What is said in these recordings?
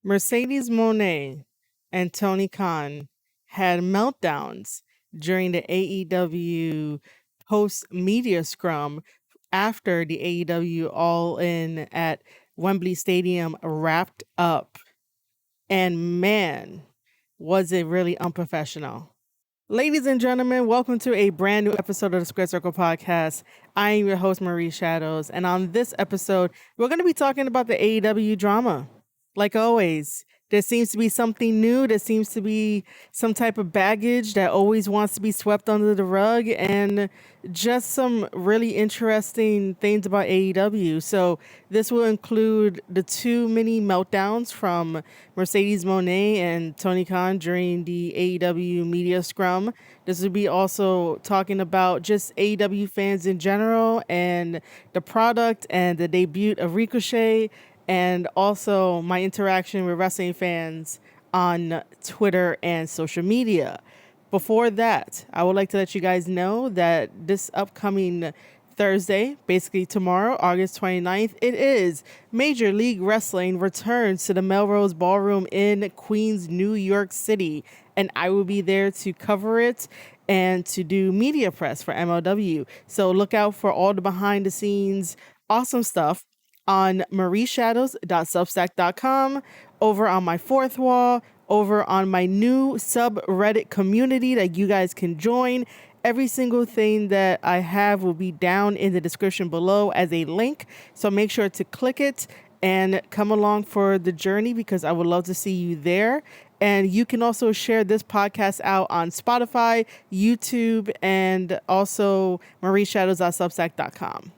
Mercedes Mone and Tony Khan had meltdowns during the AEW post media scrum after the AEW All In at Wembley Stadium wrapped up. And man, was it really unprofessional. Ladies and gentlemen, welcome to a brand new episode of the Square Circle Podcast. I am your host, Marie Shadows, and on this episode, we're going to be talking about the AEW drama. Like always, there seems to be something new. There seems to be some type of baggage that always wants to be swept under the rug, and just some really interesting things about AEW. So this will include the two mini meltdowns from Mercedes Moné and Tony Khan during the AEW media scrum. This will be also talking about just AEW fans in general and the product and the debut of Ricochet, and also my interaction with wrestling fans on Twitter and social media. Before that, I would like to let you guys know that this upcoming Thursday, basically tomorrow, August 29th, it is Major League Wrestling returns to the Melrose Ballroom in Queens, New York City. And I will be there to cover it and to do media press for MLW. So look out for all the behind the scenes awesome stuff on marieshadows.substack.com, over on my fourth wall, over on my new subreddit community that you guys can join. Every single thing that I have will be down in the description below as a link. So make sure to click it and come along for the journey, because I would love to see you there. And you can also share this podcast out on Spotify, YouTube, and also marieshadows.substack.com.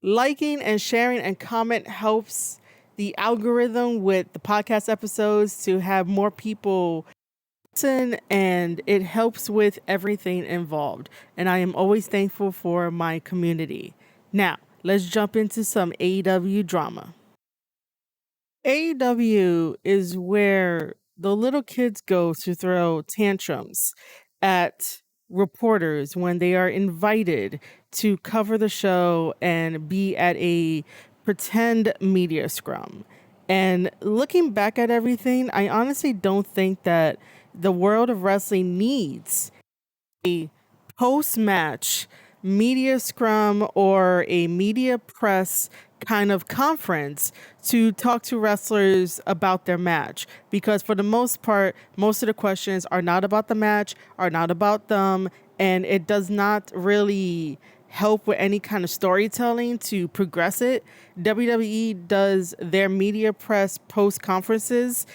Liking and sharing and comment helps the algorithm with the podcast episodes to have more people listen, and it helps with everything involved. And I am always thankful for my community. Now, let's jump into some AEW drama. AEW is where the little kids go to throw tantrums at reporters when they are invited to cover the show and be at a pretend media scrum. And looking back at everything, I honestly don't think that the world of wrestling needs a post-match media scrum or a media press kind of conference to talk to wrestlers about their match, because for the most part, most of the questions are not about the match, are not about them, and it does not really help with any kind of storytelling to progress it. WWE does their media press post conferences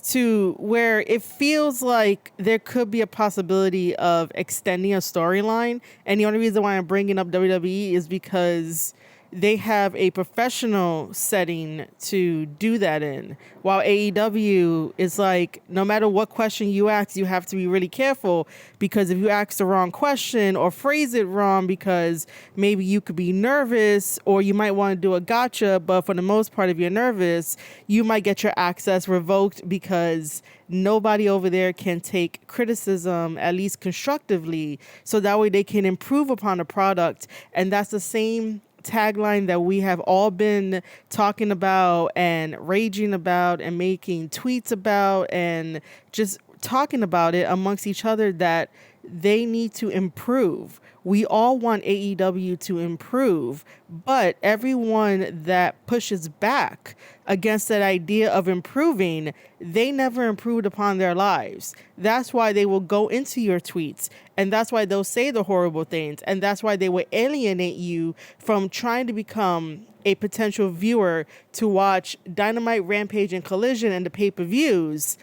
to where it feels like there could be a possibility of extending a storyline. And the only reason why I'm bringing up WWE is because they have a professional setting to do that in, while AEW is like, no matter what question you ask, you have to be really careful, because if you ask the wrong question or phrase it wrong, because maybe you could be nervous or you might want to do a gotcha, but for the most part, if you're nervous, you might get your access revoked, because nobody over there can take criticism, at least constructively, so that way they can improve upon the product. And that's the same tagline that we have all been talking about and raging about and making tweets about and just talking about it amongst each other, that they need to improve. We all want AEW to improve, but everyone that pushes back against that idea of improving, they never improved upon their lives. That's why they will go into your tweets, and that's why they'll say the horrible things, and that's why they will alienate you from trying to become a potential viewer to watch Dynamite, Rampage, and Collision and the pay-per-views.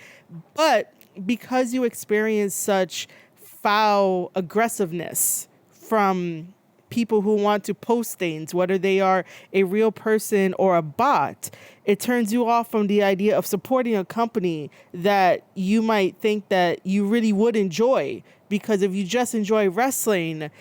But because you experience such foul aggressiveness from people who want to post things, whether they are a real person or a bot, it turns you off from the idea of supporting a company that you might think that you really would enjoy. Because if you just enjoy wrestling,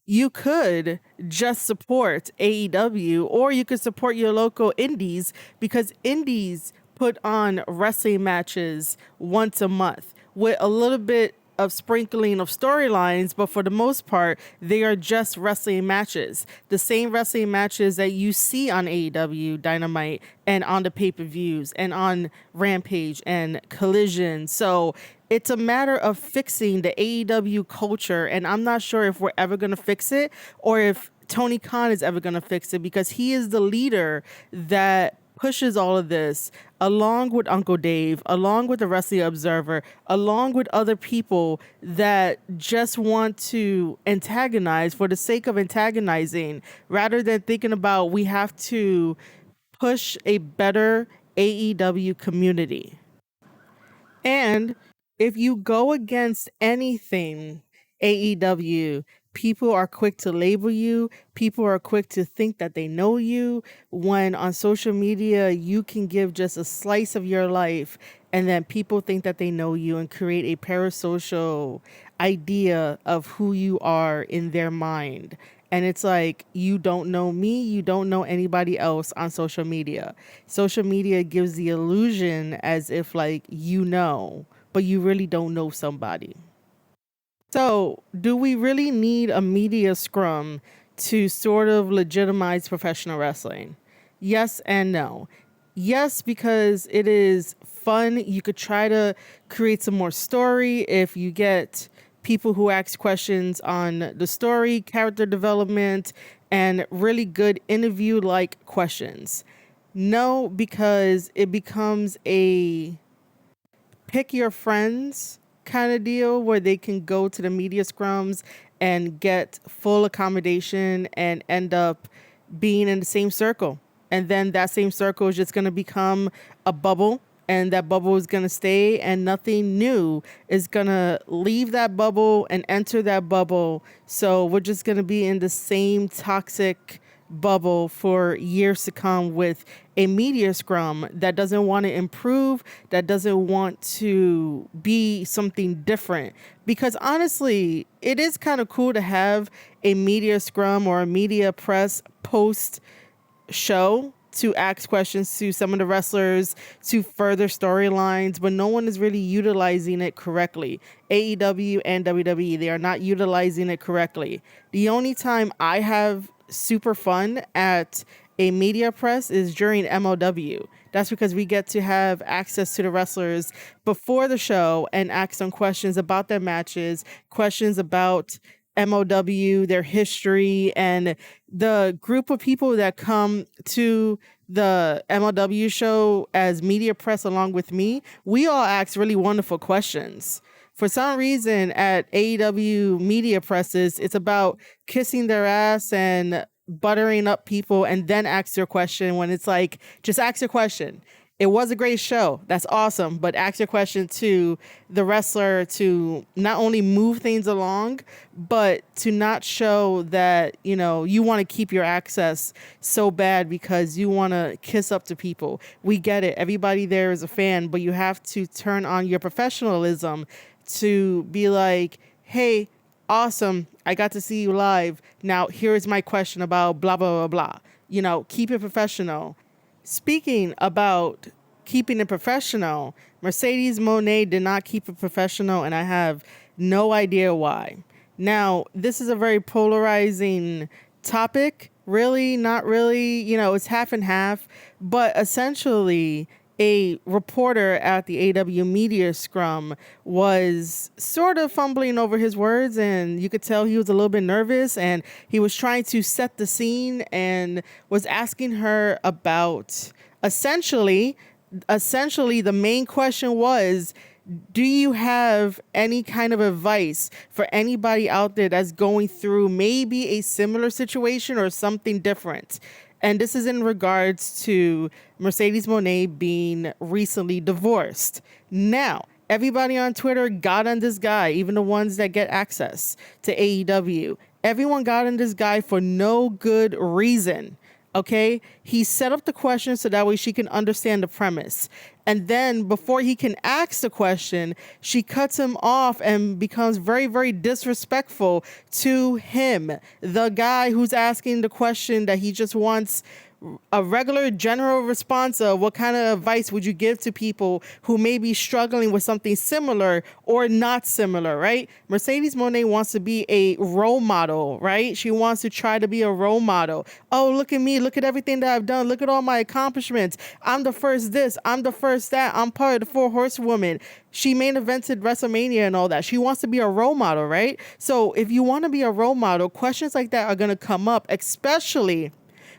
you could just support AEW, or you could support your local indies, because indies put on wrestling matches once a month with a little bit of sprinkling of storylines, but for the most part, they are just wrestling matches. The same wrestling matches that you see on AEW, Dynamite, and on the pay-per-views, and on Rampage and Collision. So it's a matter of fixing the AEW culture, and I'm not sure if we're ever going to fix it or if Tony Khan is ever going to fix it, because he is the leader that pushes all of this, along with Uncle Dave, along with the Wrestling Observer, along with other people that just want to antagonize for the sake of antagonizing, rather than thinking about we have to push a better AEW community. And if you go against anything AEW, people are quick to label you. People are quick to think that they know you, when on social media, you can give just a slice of your life and then people think that they know you and create a parasocial idea of who you are in their mind. And it's like, you don't know me, you don't know anybody else on social media. Social media gives the illusion as if like you know, but you really don't know somebody. So, do we really need a media scrum to sort of legitimize professional wrestling? Yes and no. Yes, because it is fun. You could try to create some more story if you get people who ask questions on the story, character development, and really good interview like questions. No, because it becomes a pick your friends kind of deal where they can go to the media scrums and get full accommodation and end up being in the same circle. And then that same circle is just going to become a bubble, and that bubble is going to stay, and nothing new is going to leave that bubble and enter that bubble. So we're just going to be in the same toxic bubble for years to come, with a media scrum that doesn't want to improve, that doesn't want to be something different. Because honestly, it is kind of cool to have a media scrum or a media press post show to ask questions to some of the wrestlers to further storylines, but no one is really utilizing it correctly. AEW and WWE, they are not utilizing it correctly. The only time I have super fun at a media press is during MLW. That's because we get to have access to the wrestlers before the show and ask them questions about their matches, questions about MLW, their history, and the group of people that come to the MLW show as media press along with me. We all ask really wonderful questions. For some reason at AEW media presses, it's about kissing their ass and buttering up people and then ask their question, when it's like, just ask your question. It was a great show. That's awesome. But ask your question to the wrestler to not only move things along, but to not show that, you know, you want to keep your access so bad because you want to kiss up to people. We get it. Everybody there is a fan, but you have to turn on your professionalism to be like, hey, awesome, I got to see you live. Now, here's my question about blah, blah, blah, blah. You know, keep it professional. Speaking about keeping it professional, Mercedes Mone did not keep it professional, and I have no idea why. Now, this is a very polarizing topic. Really, not really. You know, it's half and half. But essentially, a reporter at the AEW media scrum was sort of fumbling over his words, and you could tell he was a little bit nervous, and he was trying to set the scene and was asking her about essentially the main question was, do you have any kind of advice for anybody out there that's going through maybe a similar situation or something different? And this is in regards to Mercedes Mone being recently divorced. Now, everybody on Twitter got on this guy, even the ones that get access to AEW. Everyone got on this guy for no good reason. Okay, he set up the question so that way she can understand the premise. And then before he can ask the question, she cuts him off and becomes very, very disrespectful to him, the guy who's asking the question that he just wants a regular general response of what kind of advice would you give to people who may be struggling with something similar or not similar, right? Mercedes Mone wants to be a role model, right? She wants to try to be a role model. Oh, look at me. Look at everything that I've done. Look at all my accomplishments. I'm the first this. I'm the first that. I'm part of the 4 Horsewomen. She main evented WrestleMania and all that. She wants to be a role model, right? So if you want to be a role model, questions like that are going to come up, especially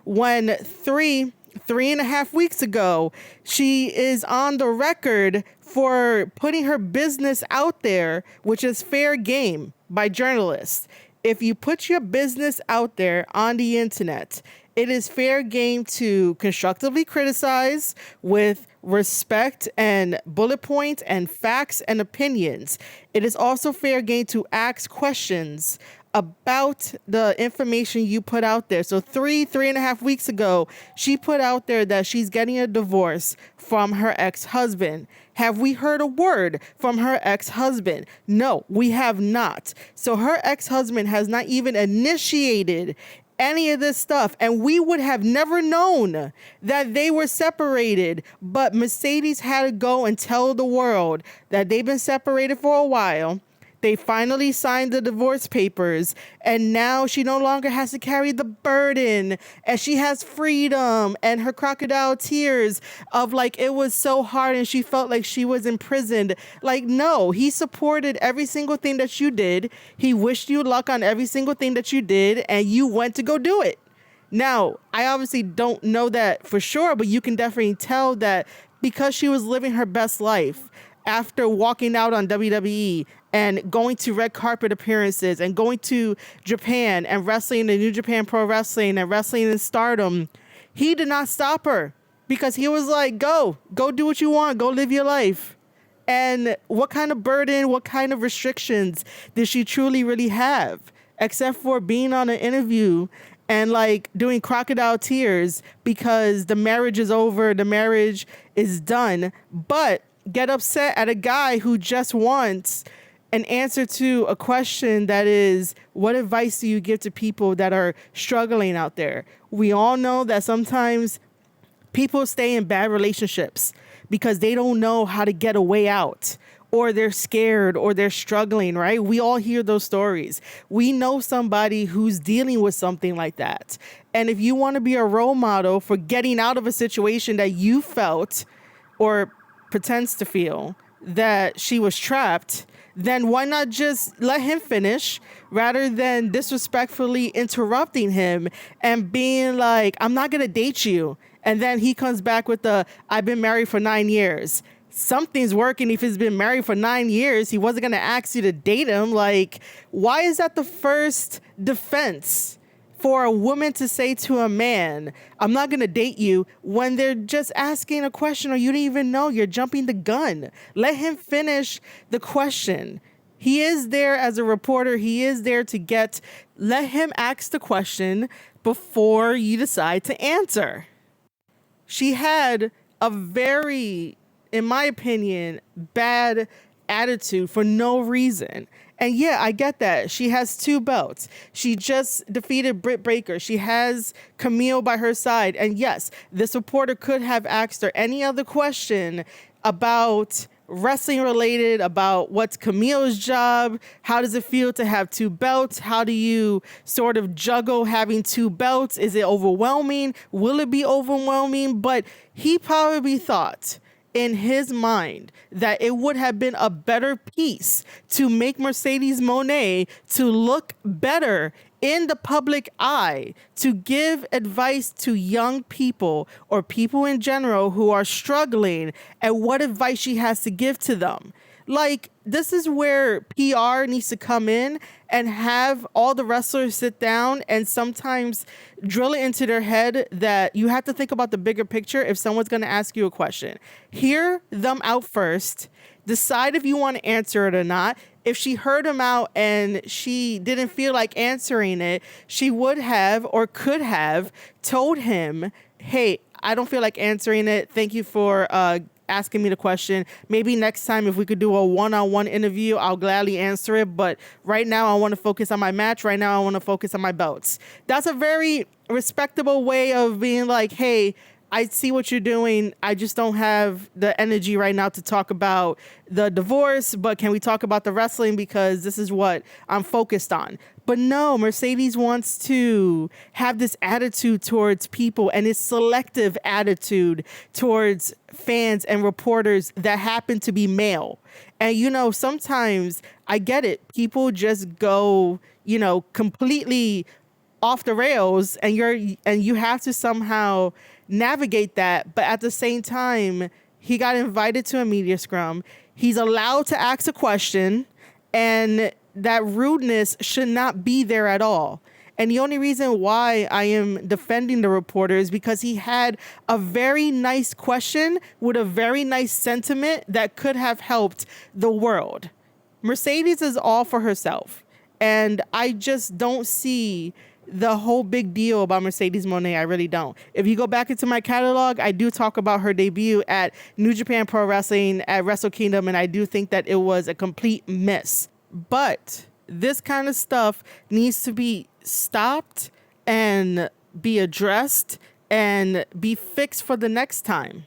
when 3.5 weeks ago, she is on the record for putting her business out there, which is fair game by journalists. If you put your business out there on the internet, it is fair game to constructively criticize with respect and bullet points and facts and opinions. It is also fair game to ask questions about the information you put out there. So 3.5 weeks ago, she put out there that she's getting a divorce from her ex-husband. Have we heard a word from her ex-husband? No, we have not. So her ex-husband has not even initiated any of this stuff, and we would have never known that they were separated. But Mercedes had to go and tell the world that they've been separated for a while. They finally signed the divorce papers, and now she no longer has to carry the burden, and she has freedom, and her crocodile tears of like, it was so hard and she felt like she was imprisoned. Like, no, he supported every single thing that you did. He wished you luck on every single thing that you did, and you went to go do it. Now, I obviously don't know that for sure, but you can definitely tell that because she was living her best life after walking out on WWE and going to red carpet appearances and going to Japan and wrestling in New Japan Pro Wrestling and wrestling in Stardom, he did not stop her because he was like, go do what you want. Go live your life. And what kind of burden, what kind of restrictions did she truly really have? Except for being on an interview and like doing crocodile tears because the marriage is over, the marriage is done, but get upset at a guy who just wants an answer to a question that is, what advice do you give to people that are struggling out there? We all know that sometimes people stay in bad relationships because they don't know how to get a way out, or they're scared, or they're struggling, right? We all hear those stories. We know somebody who's dealing with something like that. And if you want to be a role model for getting out of a situation that you felt or pretends to feel that she was trapped, then why not just let him finish rather than disrespectfully interrupting him and being like, I'm not going to date you. And then he comes back with the, I've been married for 9 years. Something's working if he's been married for 9 years. He wasn't going to ask you to date him. Like, why is that the first defense for a woman to say to a man, I'm not going to date you, when they're just asking a question or you didn't even know? You're jumping the gun. Let him finish the question. He is there as a reporter. He is there to let him ask the question before you decide to answer. She had a very, in my opinion, bad attitude for no reason. And yeah, I get that. She has 2 belts. She just defeated Britt Baker. She has Camille by her side. And yes, this reporter could have asked her any other question about wrestling related, about what's Camille's job, how does it feel to have 2 belts, how do you sort of juggle having 2 belts, is it overwhelming, will it be overwhelming? But he probably thought in his mind that it would have been a better piece to make Mercedes Mone to look better in the public eye, to give advice to young people or people in general who are struggling, and what advice she has to give to them. Like, this is where PR needs to come in and have all the wrestlers sit down and sometimes drill it into their head that you have to think about the bigger picture if someone's going to ask you a question. Hear them out first. Decide if you want to answer it or not. If she heard him out and she didn't feel like answering it, she would have or could have told him, hey, I don't feel like answering it. Thank you for asking me the question. Maybe next time, if we could do a one-on-one interview, I'll gladly answer it. But right now, I want to focus on my match. Right now, I want to focus on my belts. That's a very respectable way of being like, hey, I see what you're doing. I just don't have the energy right now to talk about the divorce, but can we talk about the wrestling, because this is what I'm focused on. But no, Mercedes wants to have this attitude towards people, and this selective attitude towards fans and reporters that happen to be male. And, sometimes I get it. People just go, completely off the rails, and you have to somehow navigate that. But at the same time, he got invited to a media scrum. He's allowed to ask a question, and that rudeness should not be there at all. And the only reason why I am defending the reporter is because he had a very nice question with a very nice sentiment that could have helped the world. Mercedes is all for herself, and I just don't see the whole big deal about Mercedes Mone. I really don't. If you go back into my catalog, I do talk about her debut at New Japan Pro Wrestling at Wrestle Kingdom, and I do think that it was a complete miss. But this kind of stuff needs to be stopped and be addressed and be fixed for the next time.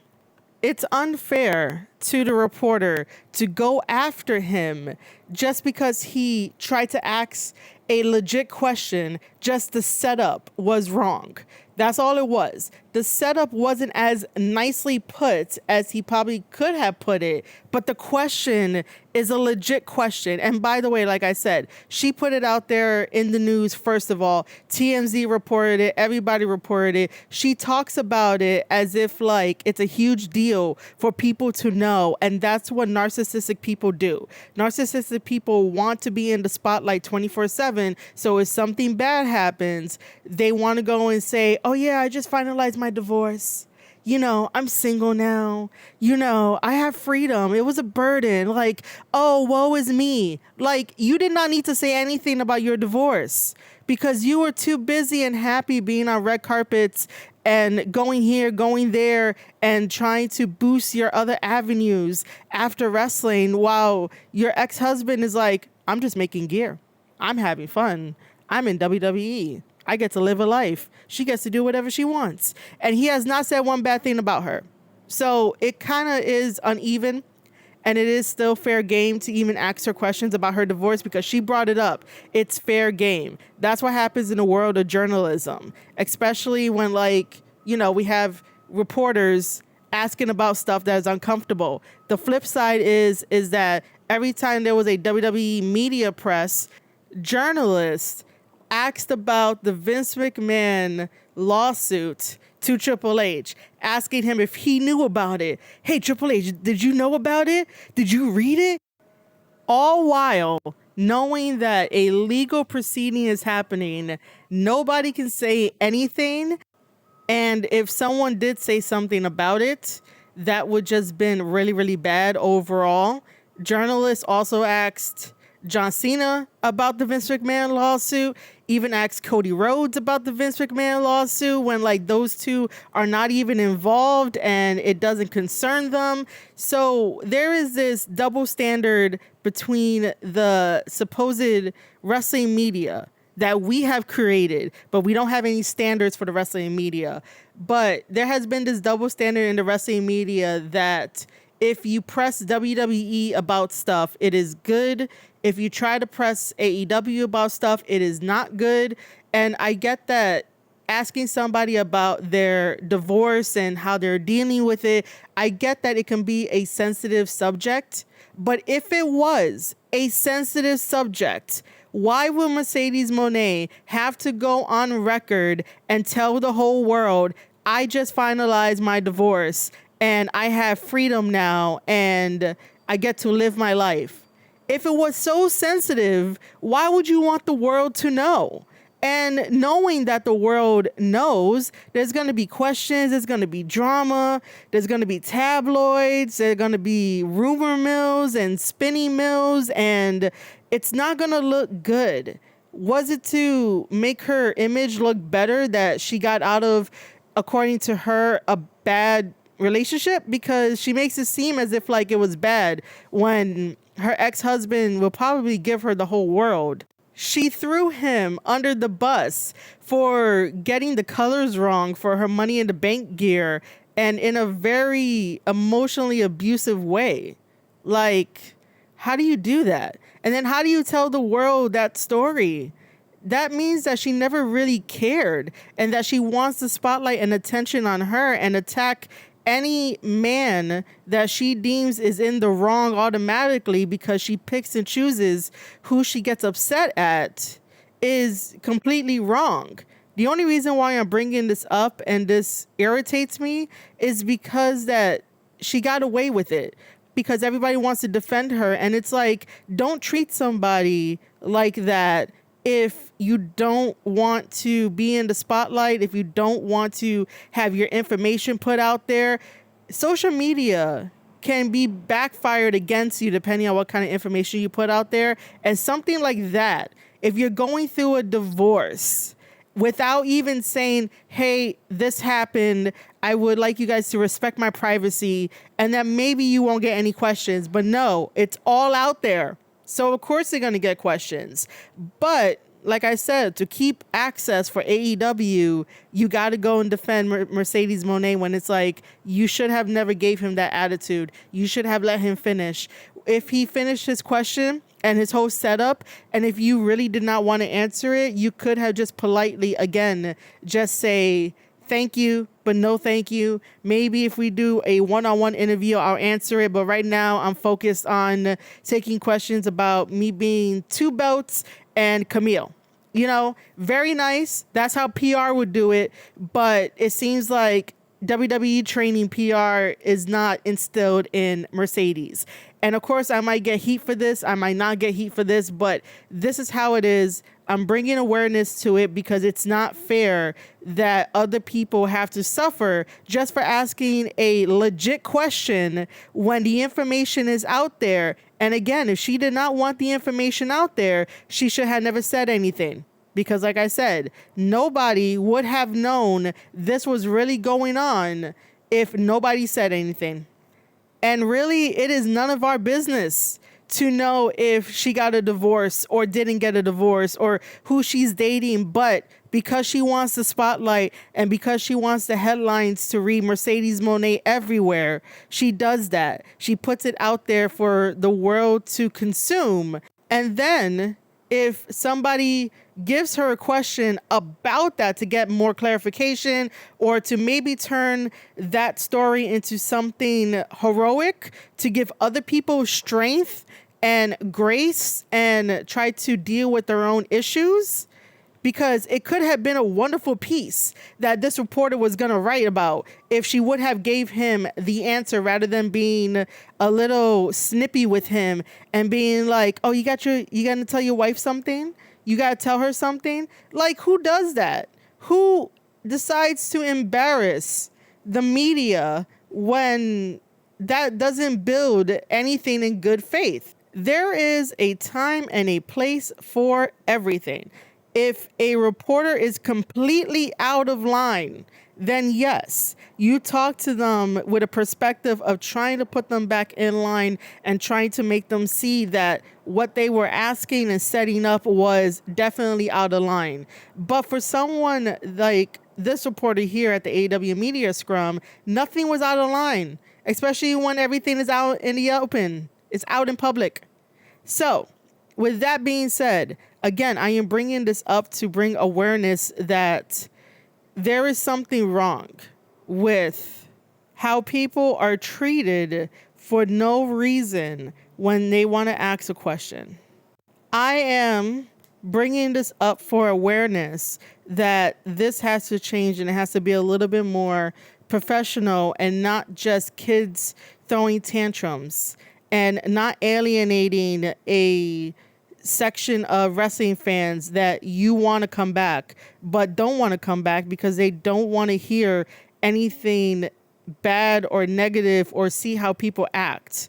It's unfair to the reporter to go after him just because he tried to ask a legit question. Just the setup was wrong. That's all it was. The setup wasn't as nicely put as he probably could have put it, but the question is a legit question. And by the way, like I said, she put it out there in the news. First of all, TMZ reported it. Everybody reported it. She talks about it as if like it's a huge deal for people to know. And that's what narcissistic people do. Narcissistic people want to be in the spotlight 24/7. So if something bad happens, they want to go and say, oh yeah, I just finalized my divorce. I'm single now. I have freedom. It was a burden. Like, oh, woe is me. Like, you did not need to say anything about your divorce because you were too busy and happy being on red carpets and going here, going there, and trying to boost your other avenues after wrestling, while your ex-husband is like, I'm just making gear. I'm having fun. I'm in WWE. I get to live a life. She gets to do whatever she wants. And he has not said one bad thing about her. So it kind of is uneven. And it is still fair game to even ask her questions about her divorce because she brought it up. It's fair game. That's what happens in the world of journalism, especially when we have reporters asking about stuff that is uncomfortable. The flip side is that every time there was a WWE media press, journalists asked about the Vince McMahon lawsuit to Triple H, asking him if he knew about it. Hey, Triple H, did you know about it? Did you read it? All while knowing that a legal proceeding is happening, nobody can say anything. And if someone did say something about it, that would just been really, really bad overall. Journalists also asked John Cena about the Vince McMahon lawsuit, even asked Cody Rhodes about the Vince McMahon lawsuit when those two are not even involved and it doesn't concern them. So there is this double standard between the supposed wrestling media that we have created, but we don't have any standards for the wrestling media. But there has been this double standard in the wrestling media that if you press WWE about stuff, it is good. If you try to press AEW about stuff, it is not good. And I get that asking somebody about their divorce and how they're dealing with it, I get that it can be a sensitive subject. But if it was a sensitive subject, why will Mercedes Mone have to go on record and tell the whole world, I just finalized my divorce and I have freedom now and I get to live my life? If it was so sensitive, why would you want the world to know? And knowing that the world knows, there's going to be questions, there's going to be drama, there's going to be tabloids, there's going to be rumor mills and spinning mills, and it's not going to look good. Was it to make her image look better that she got out of, according to her, a bad relationship, because she makes it seem as if like it was bad when her ex-husband will probably give her the whole world. She threw him under the bus for getting the colors wrong for her Money in the Bank gear, and in a very emotionally abusive way. Like, how do you do that? And then how do you tell the world that story? That means that she never really cared, and that she wants the spotlight and attention on her and attack any man that she deems is in the wrong automatically because she picks and chooses who she gets upset at is completely wrong. The only reason why I'm bringing this up and this irritates me is because that she got away with it, because everybody wants to defend her. And it's like, don't treat somebody like that if you don't want to be in the spotlight, if you don't want to have your information put out there. Social media can be backfired against you depending on what kind of information you put out there. And something like that, if you're going through a divorce without even saying, hey, this happened, I would like you guys to respect my privacy, and that maybe you won't get any questions. But no, it's all out there. So of course they're going to get questions. But like I said, to keep access for AEW, you got to go and defend Mercedes Mone when it's like, you should have never gave him that attitude. You should have let him finish. If he finished his question and his whole setup, and if you really did not want to answer it, you could have just politely, again, just say, thank you, but no thank you. Maybe if we do a one-on-one interview, I'll answer it. But right now I'm focused on taking questions about me being 2 belts and Camille. You know, very nice. That's how PR would do it. But it seems like WWE training PR is not instilled in Mercedes. And of course, I might get heat for this. I might not get heat for this, but this is how it is. I'm bringing awareness to it because it's not fair that other people have to suffer just for asking a legit question when the information is out there. And again, if she did not want the information out there, she should have never said anything. Because like I said, nobody would have known this was really going on if nobody said anything. And really, it is none of our business to know if she got a divorce or didn't get a divorce or who she's dating. But because she wants the spotlight and because she wants the headlines to read Mercedes Mone everywhere, she does that. She puts it out there for the world to consume. And then if somebody gives her a question about that to get more clarification or to maybe turn that story into something heroic to give other people strength and grace and try to deal with their own issues, because it could have been a wonderful piece that this reporter was going to write about if she would have gave him the answer rather than being a little snippy with him and being like, oh, you going to tell your wife something? You got to tell her something? Like, who does that? Who decides to embarrass the media when that doesn't build anything in good faith? There is a time and a place for everything. If a reporter is completely out of line, then yes, you talk to them with a perspective of trying to put them back in line and trying to make them see that what they were asking and setting up was definitely out of line. But for someone like this reporter here at the AEW Media Scrum, nothing was out of line, especially when everything is out in the open. It's out in public. So, with that being said, again, I am bringing this up to bring awareness that there is something wrong with how people are treated for no reason when they want to ask a question. I am bringing this up for awareness that this has to change and it has to be a little bit more professional and not just kids throwing tantrums and not alienating a section of wrestling fans that you want to come back but don't want to come back because they don't want to hear anything bad or negative or see how people act.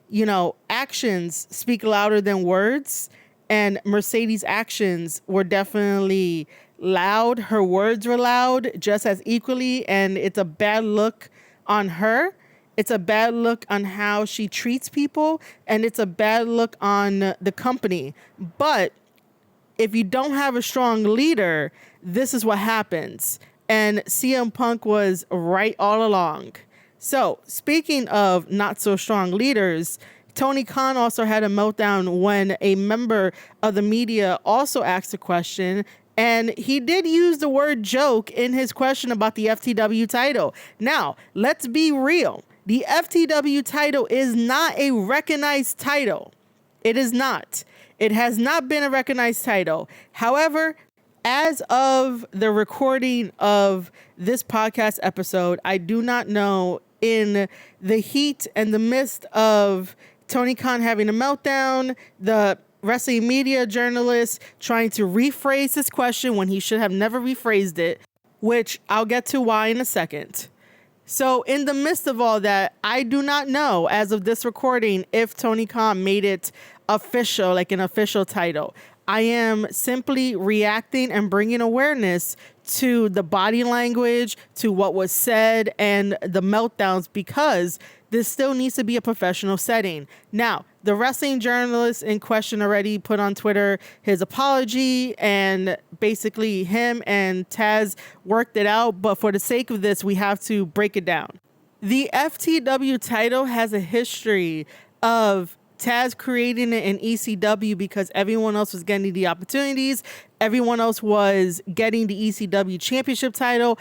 You know, actions speak louder than words, and Mercedes' actions were definitely loud. Her words were loud just as equally, and it's a bad look on her. It's a bad look on how she treats people, and it's a bad look on the company. But if you don't have a strong leader, this is what happens. And CM Punk was right all along. So, speaking of not so strong leaders, Tony Khan also had a meltdown when a member of the media also asked a question. And he did use the word joke in his question about the FTW title. Now, let's be real. The FTW title is not a recognized title. It is not. It has not been a recognized title. However, as of the recording of this podcast episode, I do not know, in the heat and the midst of Tony Khan having a meltdown, the wrestling media journalist trying to rephrase his question when he should have never rephrased it, which I'll get to why in a second. So in the midst of all that, I do not know, as of this recording, if Tony Khan made it official, like an official title. I am simply reacting and bringing awareness to the body language, to what was said, and the meltdowns, because this still needs to be a professional setting. Now, the wrestling journalist in question already put on Twitter his apology, and basically him and Taz worked it out. But for the sake of this, we have to break it down. The FTW title has a history of Taz creating it in ECW because everyone else was getting the opportunities. Everyone else was getting the ECW championship title.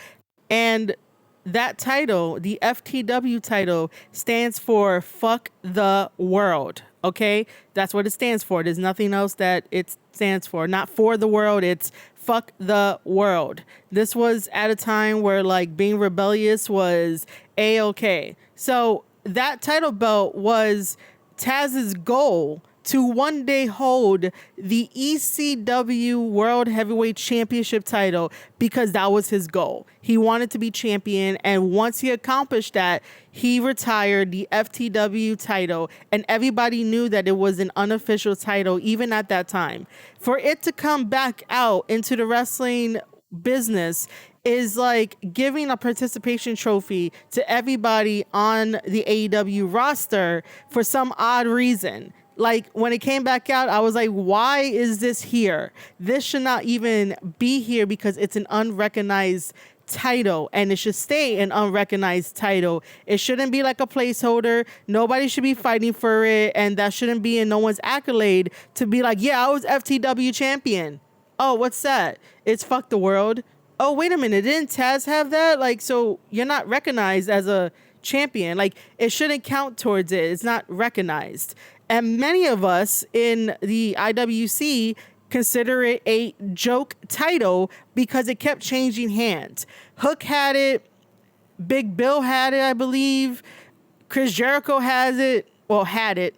And that title, the FTW title, stands for fuck the world. Okay? That's what it stands for. There's nothing else that it stands for. Not for the world. It's fuck the world. This was at a time where like being rebellious was A-okay. So that title belt was Taz's goal to one day hold the ECW World Heavyweight Championship title, because that was his goal. He wanted to be champion, and once he accomplished that, he retired the FTW title, and everybody knew that it was an unofficial title even at that time. For it to come back out into the wrestling business is like giving a participation trophy to everybody on the AEW roster for some odd reason. Like when it came back out, I was like, why is this here? This should not even be here because it's an unrecognized title, and it should stay an unrecognized title. It shouldn't be like a placeholder. Nobody should be fighting for it, and that shouldn't be in no one's accolade to be like, yeah, I was FTW champion. Oh, what's that? It's fuck the world. Oh, wait a minute. Didn't Taz have that? Like, so you're not recognized as a champion. Like, it shouldn't count towards it. It's not recognized. And many of us in the IWC consider it a joke title because it kept changing hands. Hook had it. Big Bill had it, I believe. Chris Jericho has it. Well, had it.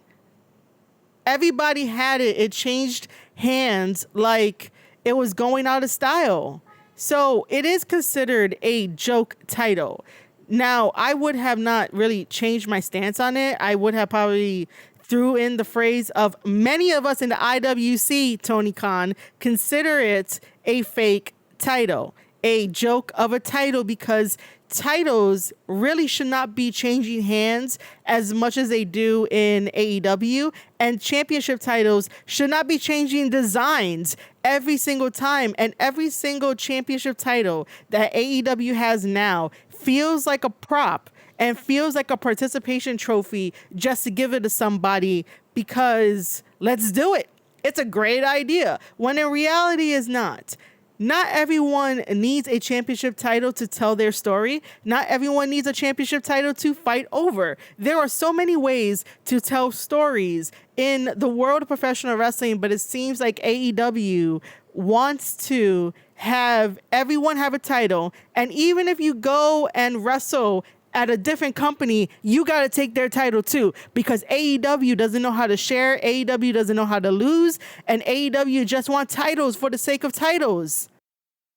Everybody had it. It changed hands like it was going out of style. So it is considered a joke title. Now, I would have not really changed my stance on it. I would have probably threw in the phrase of many of us in the IWC, Tony Khan, consider it a fake title, a joke of a title, because titles really should not be changing hands as much as they do in AEW, and championship titles should not be changing designs every single time. And every single championship title that AEW has now feels like a prop and feels like a participation trophy just to give it to somebody because let's do it. It's a great idea, when in reality is not. Not everyone needs a championship title to tell their story. Not everyone needs a championship title to fight over. There are so many ways to tell stories in the world of professional wrestling, but it seems like AEW wants to have everyone have a title. And even if you go and wrestle at a different company, you got to take their title too, because AEW doesn't know how to share. AEW doesn't know how to lose, and AEW just want titles for the sake of titles.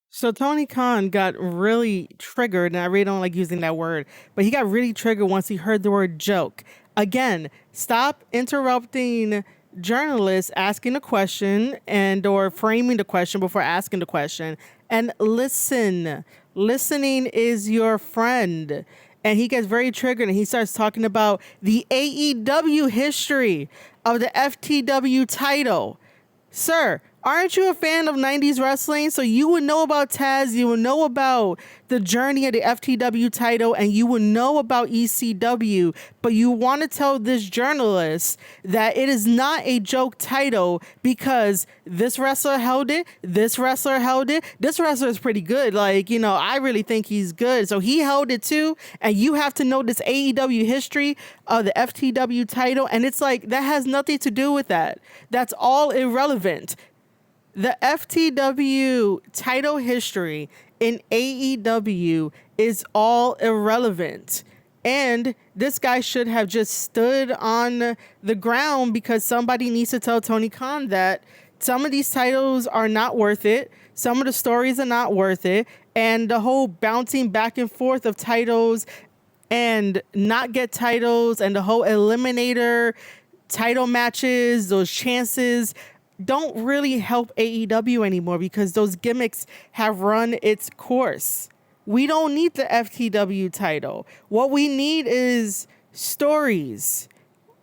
So Tony Khan got really triggered, and I really don't like using that word, but he got really triggered once he heard the word joke. Again, stop interrupting journalists asking a question and or framing the question before asking the question, and listen. Listening is your friend. and he gets very triggered and he starts talking about the AEW history of the FTW title. Sir, aren't you a fan of 90s wrestling? So you would know about Taz, you would know about the journey of the FTW title, and you would know about ECW, but you want to tell this journalist that it is not a joke title because this wrestler held it, this wrestler held it, this wrestler is pretty good. Like, you know, I really think he's good. So he held it too, and you have to know this AEW history of the FTW title, and it's like, that has nothing to do with that. That's all irrelevant. The FTW title history in AEW is all irrelevant. And this guy should have just stood on the ground because somebody needs to tell Tony Khan that some of these titles are not worth it. Some of the stories are not worth it. And the whole bouncing back and forth of titles and not get titles and the whole eliminator title matches, those chances don't really help AEW anymore because those gimmicks have run its course. We don't need the FTW title. What we need is stories.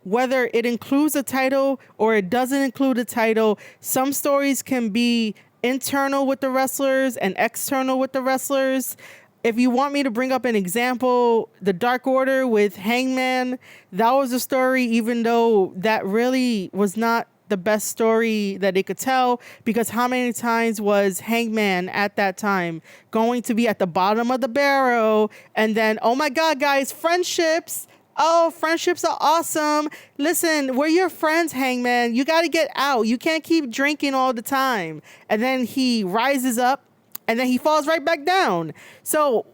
Whether it includes a title or it doesn't include a title, some stories can be internal with the wrestlers and external with the wrestlers. If you want me to bring up an example, the Dark Order with Hangman, that was a story, even though that really was not the best story that they could tell, because how many times was Hangman at that time going to be at the bottom of the barrel, and then, oh my God, guys, friendships. Oh, friendships are awesome. Listen, we're your friends, Hangman. You got to get out. You can't keep drinking all the time. And then he rises up and then he falls right back down. So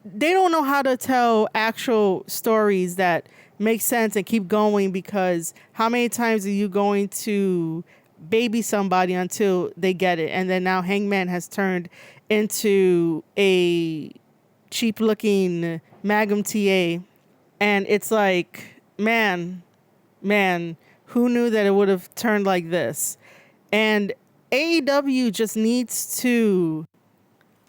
they don't know how to tell actual stories that make sense and keep going, because how many times are you going to baby somebody until they get it? And then now Hangman has turned into a cheap looking Magnum TA. And it's like, man, who knew that it would have turned like this? And AEW just needs to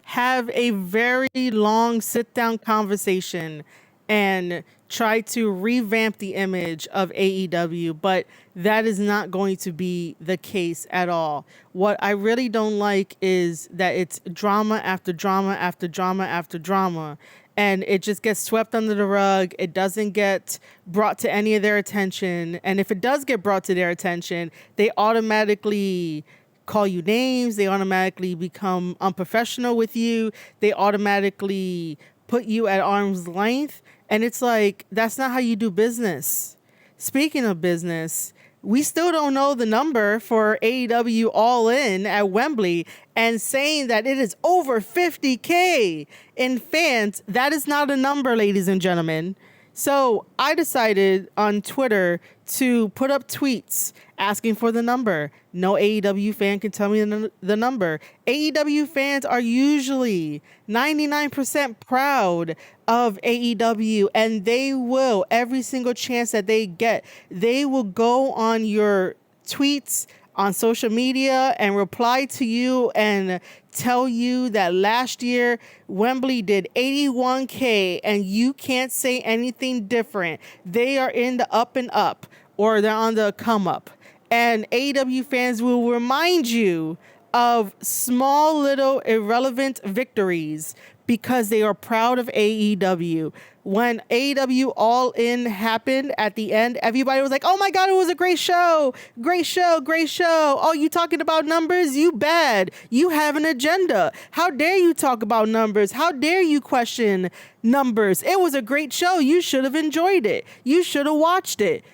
have a very long sit-down conversation and try to revamp the image of AEW, but that is not going to be the case at all. What I really don't like is that it's drama after drama after drama after drama, and it just gets swept under the rug. It doesn't get brought to any of their attention, and if it does get brought to their attention, they automatically call you names, they automatically become unprofessional with you, they automatically put you at arm's length. And it's like, that's not how you do business. Speaking of business, we still don't know the number for AEW All In at Wembley, and saying that it is over 50K in fans. That is not a number, ladies and gentlemen. So I decided on Twitter to put up tweets asking for the number. No AEW fan can tell me the number. AEW fans are usually 99% proud of AEW, and they will, every single chance that they get, they will go on your tweets on social media and reply to you and tell you that last year Wembley did 81K and you can't say anything different. They are in the up and up, or they're on the come up. And AEW fans will remind you of small little irrelevant victories because they are proud of AEW. When AEW All In happened at the end, everybody was like, oh my God, it was a great show. Great show, great show. Oh, you talking about numbers? You bad. You have an agenda. How dare you talk about numbers? How dare you question numbers? It was a great show. You should have enjoyed it. You should have watched it.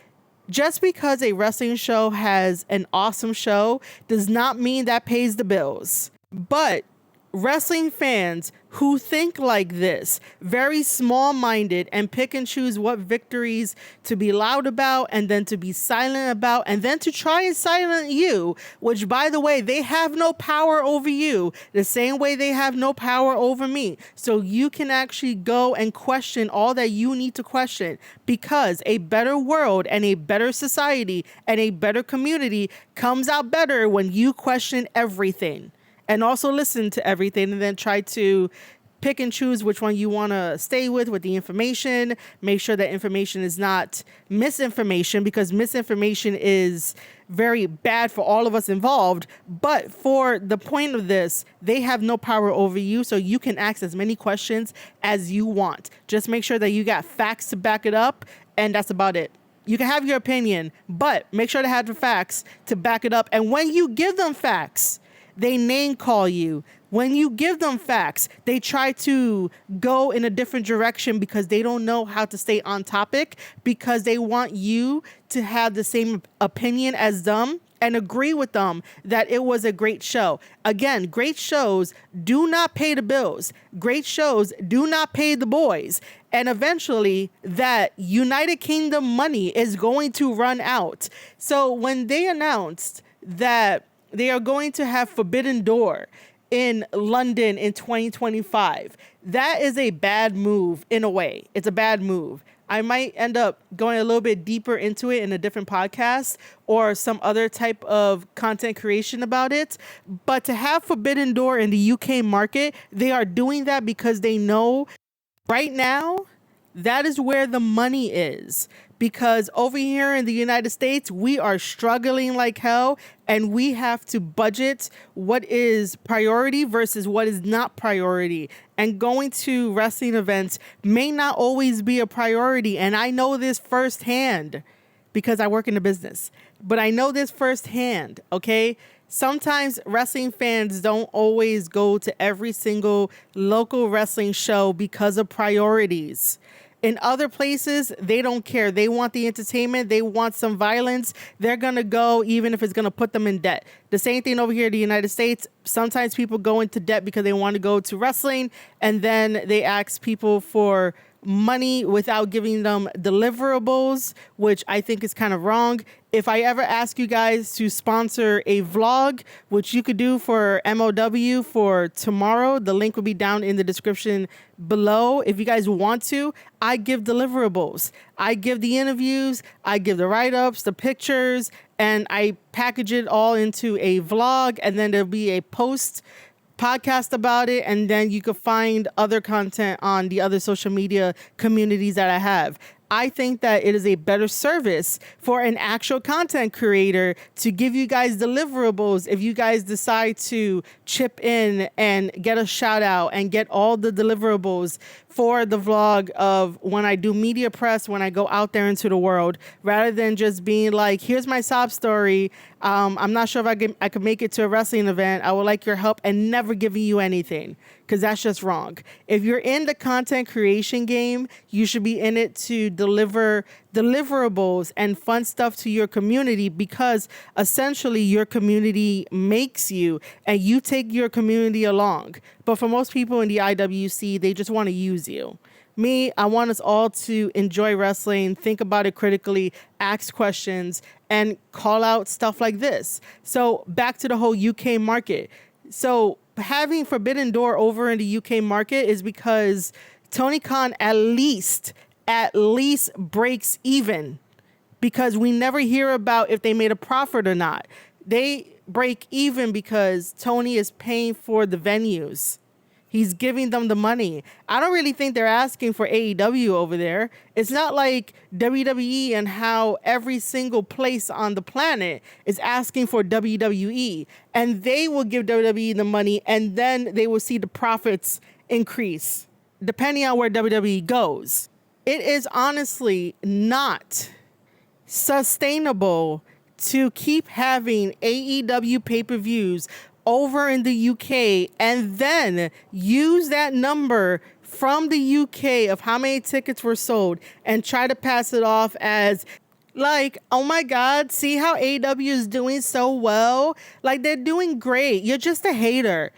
Just because a wrestling show has an awesome show does not mean that pays the bills. But wrestling fans who think like this, very small-minded, and pick and choose what victories to be loud about and then to be silent about and then to try and silence you, which, by the way, they have no power over you the same way they have no power over me. So you can actually go and question all that you need to question, because a better world and a better society and a better community comes out better when you question everything. And also listen to everything and then try to pick and choose which one you want to stay with the information. Make sure that information is not misinformation, because misinformation is very bad for all of us involved. But for the point of this, they have no power over you, so you can ask as many questions as you want. Just make sure that you got facts to back it up, and that's about it. You can have your opinion, but make sure to have the facts to back it up. And when you give them facts, they name call you. When you give them facts, they try to go in a different direction because they don't know how to stay on topic, because they want you to have the same opinion as them and agree with them that it was a great show. Again, great shows do not pay the bills. Great shows do not pay the boys. And eventually that United Kingdom money is going to run out. So when they announced that they are going to have Forbidden Door in London in 2025, that is a bad move in a way. It's a bad move. I might end up going a little bit deeper into it in a different podcast or some other type of content creation about it. But to have Forbidden Door in the UK market, they are doing that because they know right now that is where the money is. Because over here in the United States, we are struggling like hell, and we have to budget what is priority versus what is not priority. And going to wrestling events may not always be a priority. And I know this firsthand because I work in the business, but I know this firsthand, okay? Sometimes wrestling fans don't always go to every single local wrestling show because of priorities. In other places, they don't care. They want the entertainment. They want some violence. They're going to go even if it's going to put them in debt. The same thing over here in the United States. Sometimes people go into debt because they want to go to wrestling, and then they ask people for money without giving them deliverables, which I think is kind of wrong. If I ever ask you guys to sponsor a vlog, which you could do for MLW for tomorrow, the link will be down in the description below. If you guys want to, I give deliverables. I give the interviews, I give the write-ups, the pictures, and I package it all into a vlog, and then there'll be a post podcast about it, and then you can find other content on the other social media communities that I have. I think that it is a better service for an actual content creator to give you guys deliverables if you guys decide to chip in and get a shout out and get all the deliverables for the vlog of when I do media press, when I go out there into the world, rather than just being like, here's my sob story. I'm not sure if I could make it to a wrestling event. I would like your help, and never giving you anything, because that's just wrong. If you're in the content creation game, you should be in it to deliver deliverables and fun stuff to your community, because essentially your community makes you and you take your community along. But for most people in the IWC, they just want to use you. Me, I want us all to enjoy wrestling, think about it critically, ask questions, and call out stuff like this. So back to the whole UK market. So having Forbidden Door over in the UK market is because Tony Khan at least breaks even, because we never hear about if they made a profit or not. They break even because Tony is paying for the venues. He's giving them the money. I don't really think they're asking for AEW over there. It's not like WWE and how every single place on the planet is asking for WWE, and they will give WWE the money, and then they will see the profits increase depending on where WWE goes. It is honestly not sustainable to keep having AEW pay-per-views over in the UK and then use that number from the UK of how many tickets were sold and try to pass it off as like, oh my God, see how AEW is doing so well? Like, they're doing great. You're just a hater.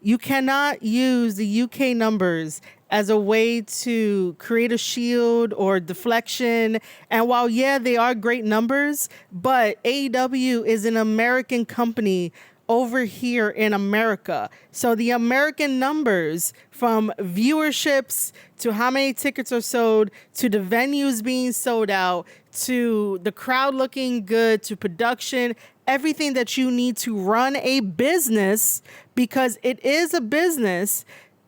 You cannot use the UK numbers as a way to create a shield or deflection. And while, yeah, they are great numbers, but AEW is an American company over here in America. So the American numbers, from viewerships to how many tickets are sold, to the venues being sold out, to the crowd looking good, to production, everything that you need to run a business, because it is a business,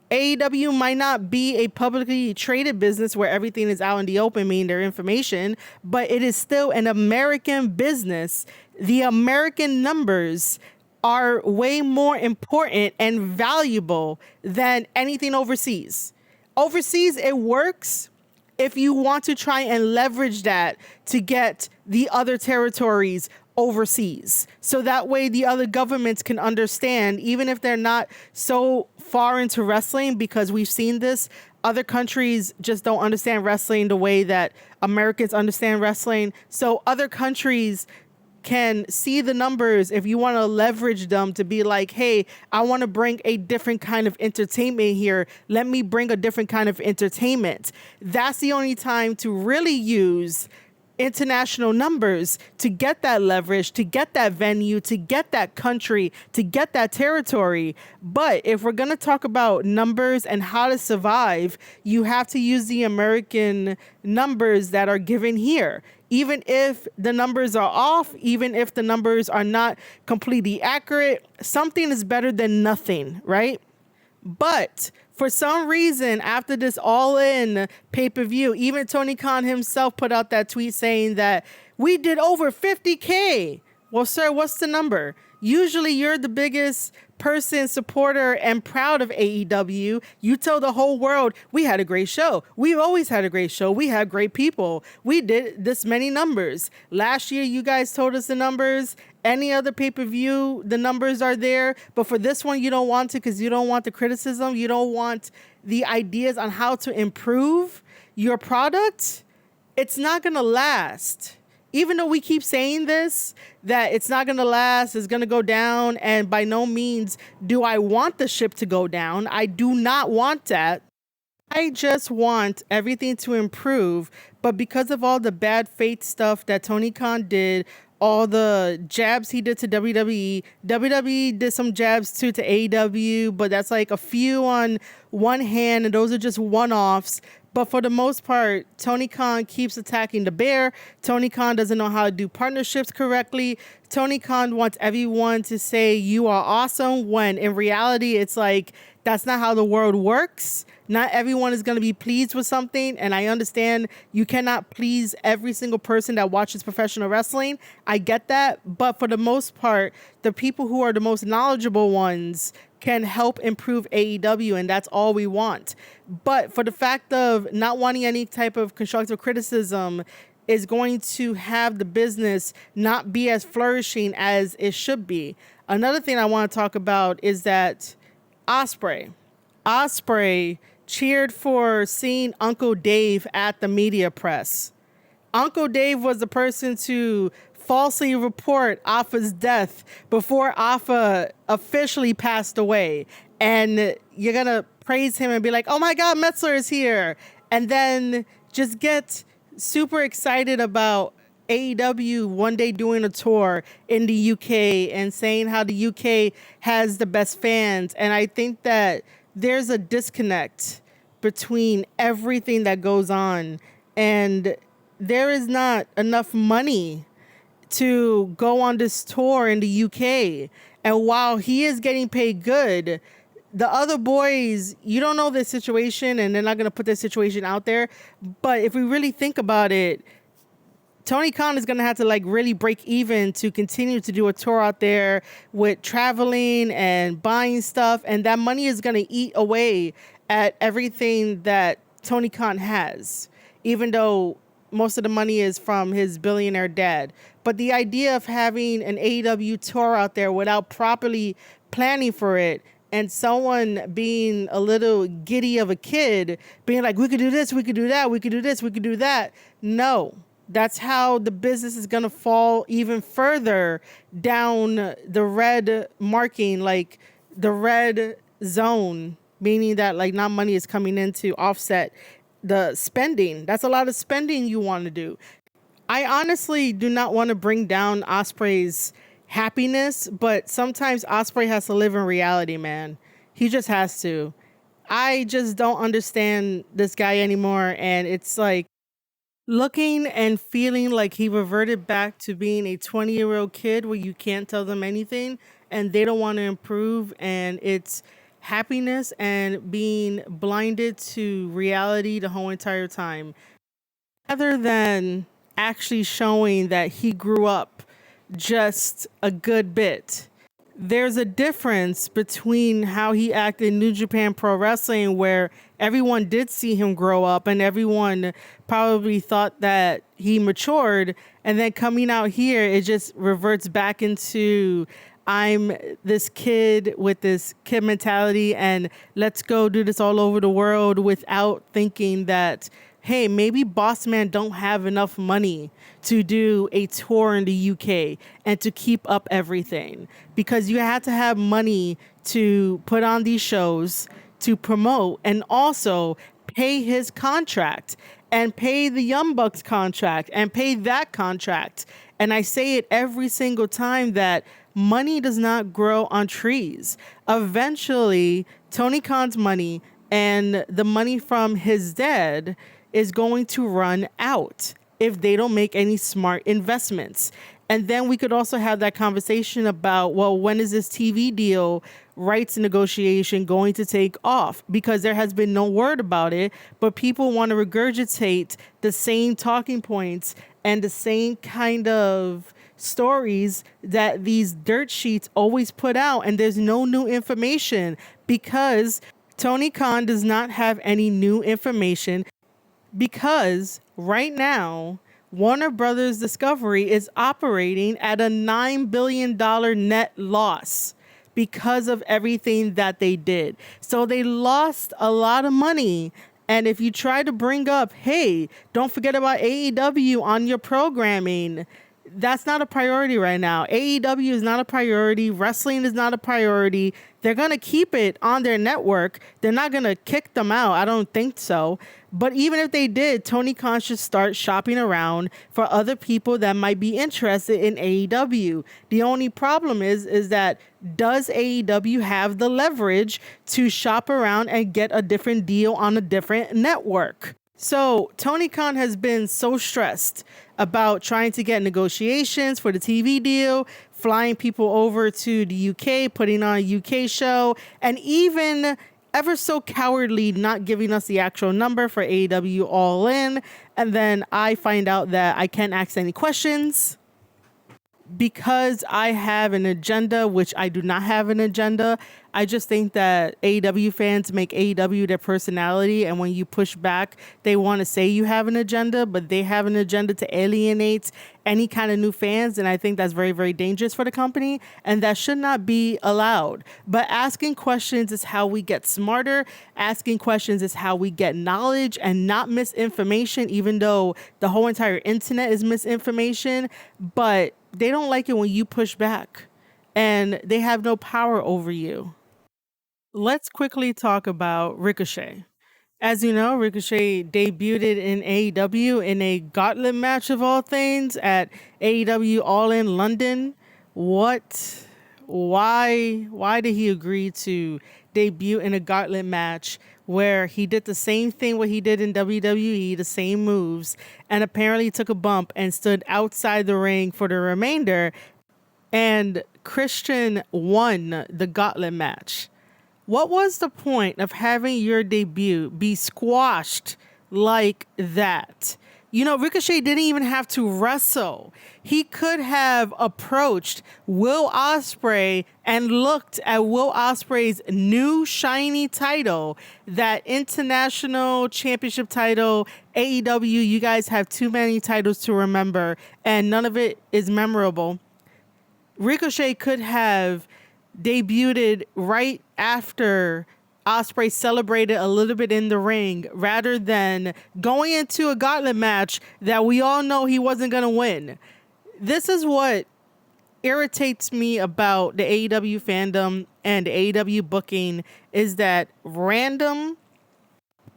AEW might not be a publicly traded business where everything is out in the open, meaning their information, but it is still an American business. The American numbers are way more important and valuable than anything overseas. Overseas, it works if you want to try and leverage that to get the other territories overseas. So that way the other governments can understand, even if they're not so far into wrestling, because we've seen this. Other countries just don't understand wrestling the way that Americans understand wrestling. So other countries can see the numbers if you want to leverage them to be like, hey, I want to bring a different kind of entertainment here. Let me bring a different kind of entertainment. That's the only time to really use international numbers to get that leverage, to get that venue, to get that country, to get that territory. But if we're going to talk about numbers and how to survive, you have to use the American numbers that are given here. Even if the numbers are off, even if the numbers are not completely accurate, something is better than nothing, right? But for some reason, after this all-in pay-per-view, even Tony Khan himself put out that tweet saying that we did over 50K. Well, sir, what's the number? Usually you're the biggest person, supporter, and proud of AEW. You tell the whole world, we had a great show. We've always had a great show. We had great people. We did this many numbers. Last year, you guys told us the numbers. Any other pay-per-view, the numbers are there. But for this one, you don't want to because you don't want the criticism. You don't want the ideas on how to improve your product. It's not going to last. Even though we keep saying this, that it's not going to last, it's going to go down, and by no means do I want the ship to go down. I do not want that. I just want everything to improve, but because of all the bad faith stuff that Tony Khan did, all the jabs he did to WWE, WWE did some jabs too to AEW, but that's like a few on one hand, and those are just one-offs. But for the most part, Tony Khan keeps attacking the bear. Tony Khan doesn't know how to do partnerships correctly. Tony Khan wants everyone to say you are awesome, when in reality, it's like, that's not how the world works. Not everyone is going to be pleased with something. And I understand you cannot please every single person that watches professional wrestling. I get that. But for the most part, the people who are the most knowledgeable ones can help improve AEW, and that's all we want. But for the fact of not wanting any type of constructive criticism is going to have the business not be as flourishing as it should be. Another thing I want to talk about is that Ospreay cheered for seeing Uncle Dave at the media press. Uncle Dave was the person to falsely report Alpha's death before Alpha officially passed away. And you're going to praise him and be like, oh my God, Metzler is here. And then just get super excited about AEW one day doing a tour in the UK and saying how the UK has the best fans. And I think that there's a disconnect between everything that goes on, and there is not enough money to go on this tour in the UK. And while he is getting paid good, the other boys, you don't know their situation, and they're not going to put their situation out there. But if we really think about it, Tony Khan is going to have to like really break even to continue to do a tour out there with traveling and buying stuff. And that money is going to eat away at everything that Tony Khan has, even though most of the money is from his billionaire dad. But the idea of having an AEW tour out there without properly planning for it, and someone being a little giddy of a kid, being like, we could do this, we could do that, we could do this, we could do that. No, that's how the business is going to fall even further down the red marking, like the red zone, meaning that like not money is coming in to offset the spending. That's a lot of spending you want to do. I honestly do not want to bring down Ospreay's happiness, but sometimes Ospreay has to live in reality, man. He just has to. I just don't understand this guy anymore, and it's like looking and feeling like he reverted back to being a 20-year-old kid where you can't tell them anything and they don't want to improve, and it's happiness and being blinded to reality the whole entire time, rather than actually showing that he grew up just a good bit. There's a difference between how he acted in New Japan Pro Wrestling, where everyone did see him grow up and everyone probably thought that he matured, and then coming out here, it just reverts back into I'm this kid with this kid mentality and let's go do this all over the world, without thinking that, hey, maybe Boss Man don't have enough money to do a tour in the UK and to keep up everything, because you have to have money to put on these shows, to promote, and also pay his contract and pay the Young Bucks contract and pay that contract. And I say it every single time that money does not grow on trees. Eventually, Tony Khan's money and the money from his dad is going to run out if they don't make any smart investments. And then we could also have that conversation about, well, when is this TV deal rights negotiation going to take off? Because there has been no word about it, but people want to regurgitate the same talking points and the same kind of stories that these dirt sheets always put out. And there's no new information because Tony Khan does not have any new information, because right now Warner Brothers Discovery is operating at a $9 billion net loss because of everything that they did. So they lost a lot of money. And if you try to bring up, hey, don't forget about AEW on your programming, that's not a priority right now. AEW is not a priority. Wrestling is not a priority. They're going to keep it on their network. They're not going to kick them out. I don't think so. But even if they did, Tony Khan should start shopping around for other people that might be interested in AEW. The only problem is that, does AEW have the leverage to shop around and get a different deal on a different network? So Tony Khan has been so stressed about trying to get negotiations for the TV deal, flying people over to the UK, putting on a UK show, and even ever so cowardly not giving us the actual number for AEW All In. And then I find out that I can't ask any questions because I have an agenda, which I do not have an agenda. I just think that AEW fans make AEW their personality, and when you push back, they want to say you have an agenda, but they have an agenda to alienate any kind of new fans, and I think that's very, very dangerous for the company, and that should not be allowed. But asking questions is how we get smarter. Asking questions is how we get knowledge and not misinformation, even though the whole entire internet is misinformation. But they don't like it when you push back, and they have no power over you. Let's quickly talk about Ricochet. As you know, Ricochet debuted in AEW in a gauntlet match of all things at AEW All In London. What? Why did he agree to debut in a gauntlet match where he did the same thing what he did in WWE, the same moves, and apparently took a bump and stood outside the ring for the remainder, and Christian won the gauntlet match? What was the point of having your debut be squashed like that? You know, Ricochet didn't even have to wrestle. He could have approached Will Ospreay and looked at Will Ospreay's new shiny title, that international championship title. AEW, you guys have too many titles to remember, and none of it is memorable. Ricochet could have debuted right after Ospreay celebrated a little bit in the ring, rather than going into a gauntlet match that we all know he wasn't going to win. This is what irritates me about the AEW fandom and the AEW booking, is that random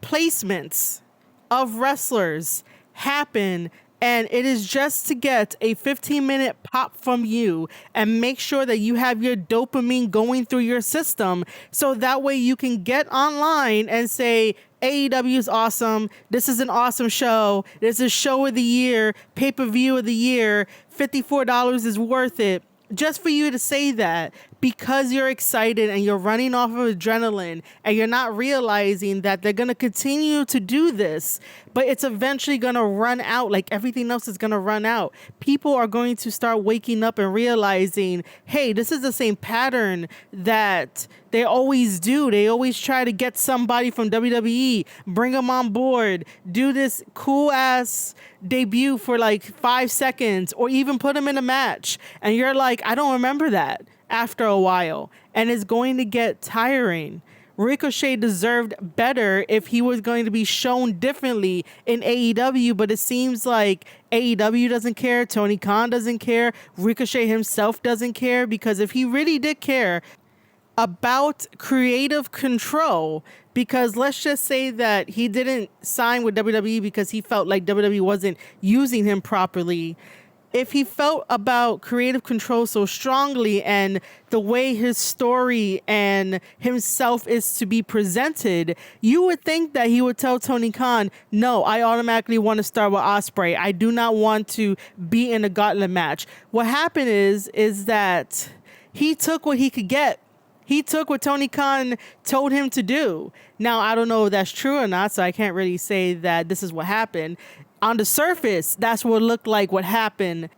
placements of wrestlers happen, and it is just to get a 15-minute pop from you and make sure that you have your dopamine going through your system, so that way you can get online and say, AEW is awesome. This is an awesome show. This is show of the year, pay-per-view of the year. $54 is worth it. Just for you to say that. because you're excited and you're running off of adrenaline and you're not realizing that they're going to continue to do this, but it's eventually going to run out. Like everything else is going to run out. People are going to start waking up and realizing, hey, this is the same pattern that they always do. They always try to get somebody from WWE, bring them on board, do this cool ass debut for like 5 seconds, or even put them in a match. And you're like, I don't remember that after a while. And it's going to get tiring. Ricochet deserved better if he was going to be shown differently in AEW, but it seems like AEW doesn't care, Tony Khan doesn't care, Ricochet himself doesn't care, because if he really did care about creative control, because let's just say that he didn't sign with WWE because he felt like WWE wasn't using him properly. If he felt about creative control so strongly and the way his story and himself is to be presented, you would think that he would tell Tony Khan, no, I automatically want to start with Ospreay. I do not want to be in a gauntlet match. What happened is that he took what he could get. He took what Tony Khan told him to do. Now, I don't know if that's true or not, so I can't really say that this is what happened. On the surface, that's what looked like what happened.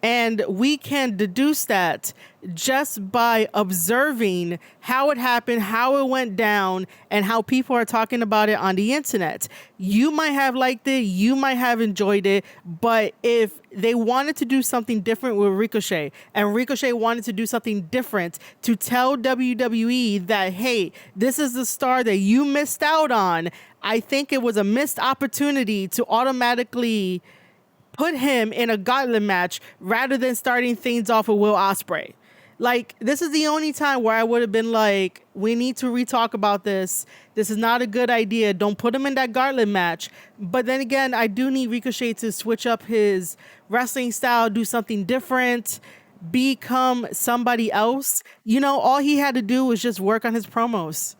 And we can deduce that just by observing how it happened, how it went down, and how people are talking about it on the internet. You might have liked it, you might have enjoyed it, but if they wanted to do something different with Ricochet, and Ricochet wanted to do something different to tell WWE that, hey, this is the star that you missed out on, I think it was a missed opportunity to automatically put him in a gauntlet match rather than starting things off with Will Ospreay. Like, this is the only time where I would have been like, we need to re-talk about this. This is not a good idea. Don't put him in that gauntlet match. But then again, I do need Ricochet to switch up his wrestling style, do something different, become somebody else. You know, all he had to do was just work on his promos.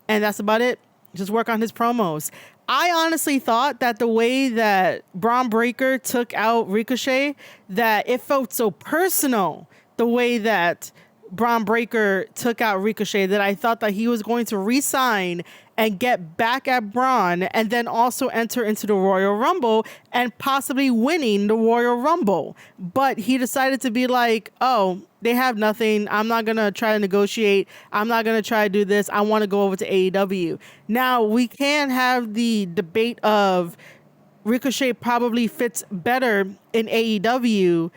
And that's about it. Just work on his promos. I honestly thought that the way that Braun Breaker took out Ricochet, that it felt so personal, the way that Braun Breaker took out Ricochet, that I thought that he was going to re-sign and get back at Braun and then also enter into the Royal Rumble and possibly winning the Royal Rumble. But he decided to be like, oh, they have nothing. I'm not going to try to negotiate. I'm not going to try to do this. I want to go over to AEW. Now, we can have the debate of Ricochet probably fits better in AEW,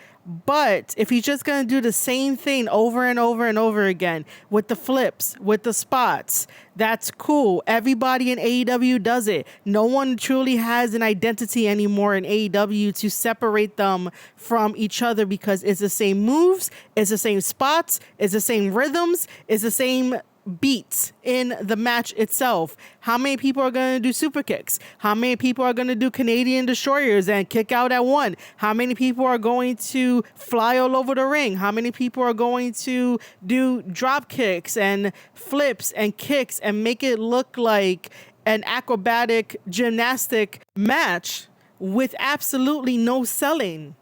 but if he's just going to do the same thing over and over and over again with the flips, with the spots, that's cool. Everybody in AEW does it. No one truly has an identity anymore in AEW to separate them from each other because it's the same moves, it's the same spots, it's the same rhythms, it's the same beats in the match itself. How many people are going to do super kicks? How many people are going to do Canadian destroyers and kick out at one? How many people are going to fly all over the ring? How many people are going to do drop kicks and flips and kicks and make it look like an acrobatic gymnastic match with absolutely no selling?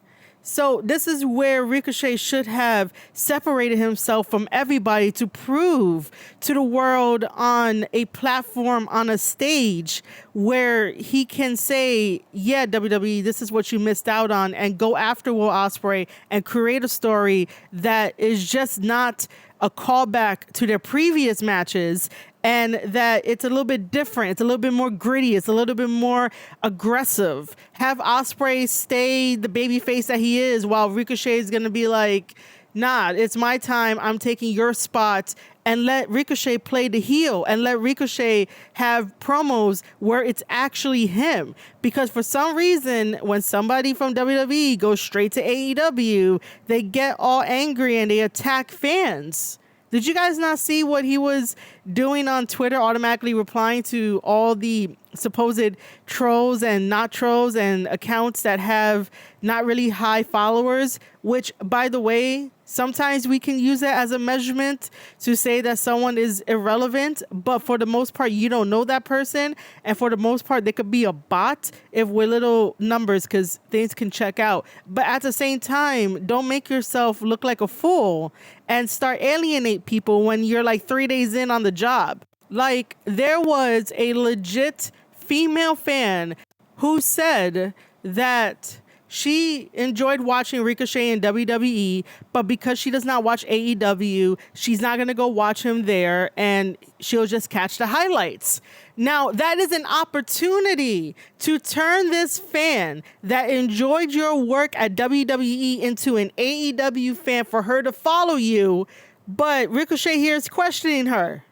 So this is where Ricochet should have separated himself from everybody to prove to the world on a platform, on a stage, where he can say, yeah, WWE, this is what you missed out on, and go after Will Ospreay and create a story that is just not a callback to their previous matches, and that it's a little bit different. It's a little bit more gritty. It's a little bit more aggressive. Have Ospreay stay the babyface that he is, while Ricochet is going to be like, nah, it's my time. I'm taking your spot. And let Ricochet play the heel and let Ricochet have promos where it's actually him. Because for some reason, when somebody from WWE goes straight to AEW, they get all angry and they attack fans. Did you guys not see what he was doing on Twitter, automatically replying to all the supposed trolls and not trolls and accounts that have not really high followers, which, by the way, sometimes we can use it as a measurement to say that someone is irrelevant, but for the most part, you don't know that person. And for the most part, they could be a bot if we're little numbers, because things can check out. But at the same time, don't make yourself look like a fool and start alienate people when you're like 3 days in on the job. Like, there was a legit female fan who said that she enjoyed watching Ricochet in WWE, but because she does not watch AEW, she's not going to go watch him there, and she'll just catch the highlights. Now, that is an opportunity to turn this fan that enjoyed your work at WWE into an AEW fan for her to follow you, but Ricochet here is questioning her.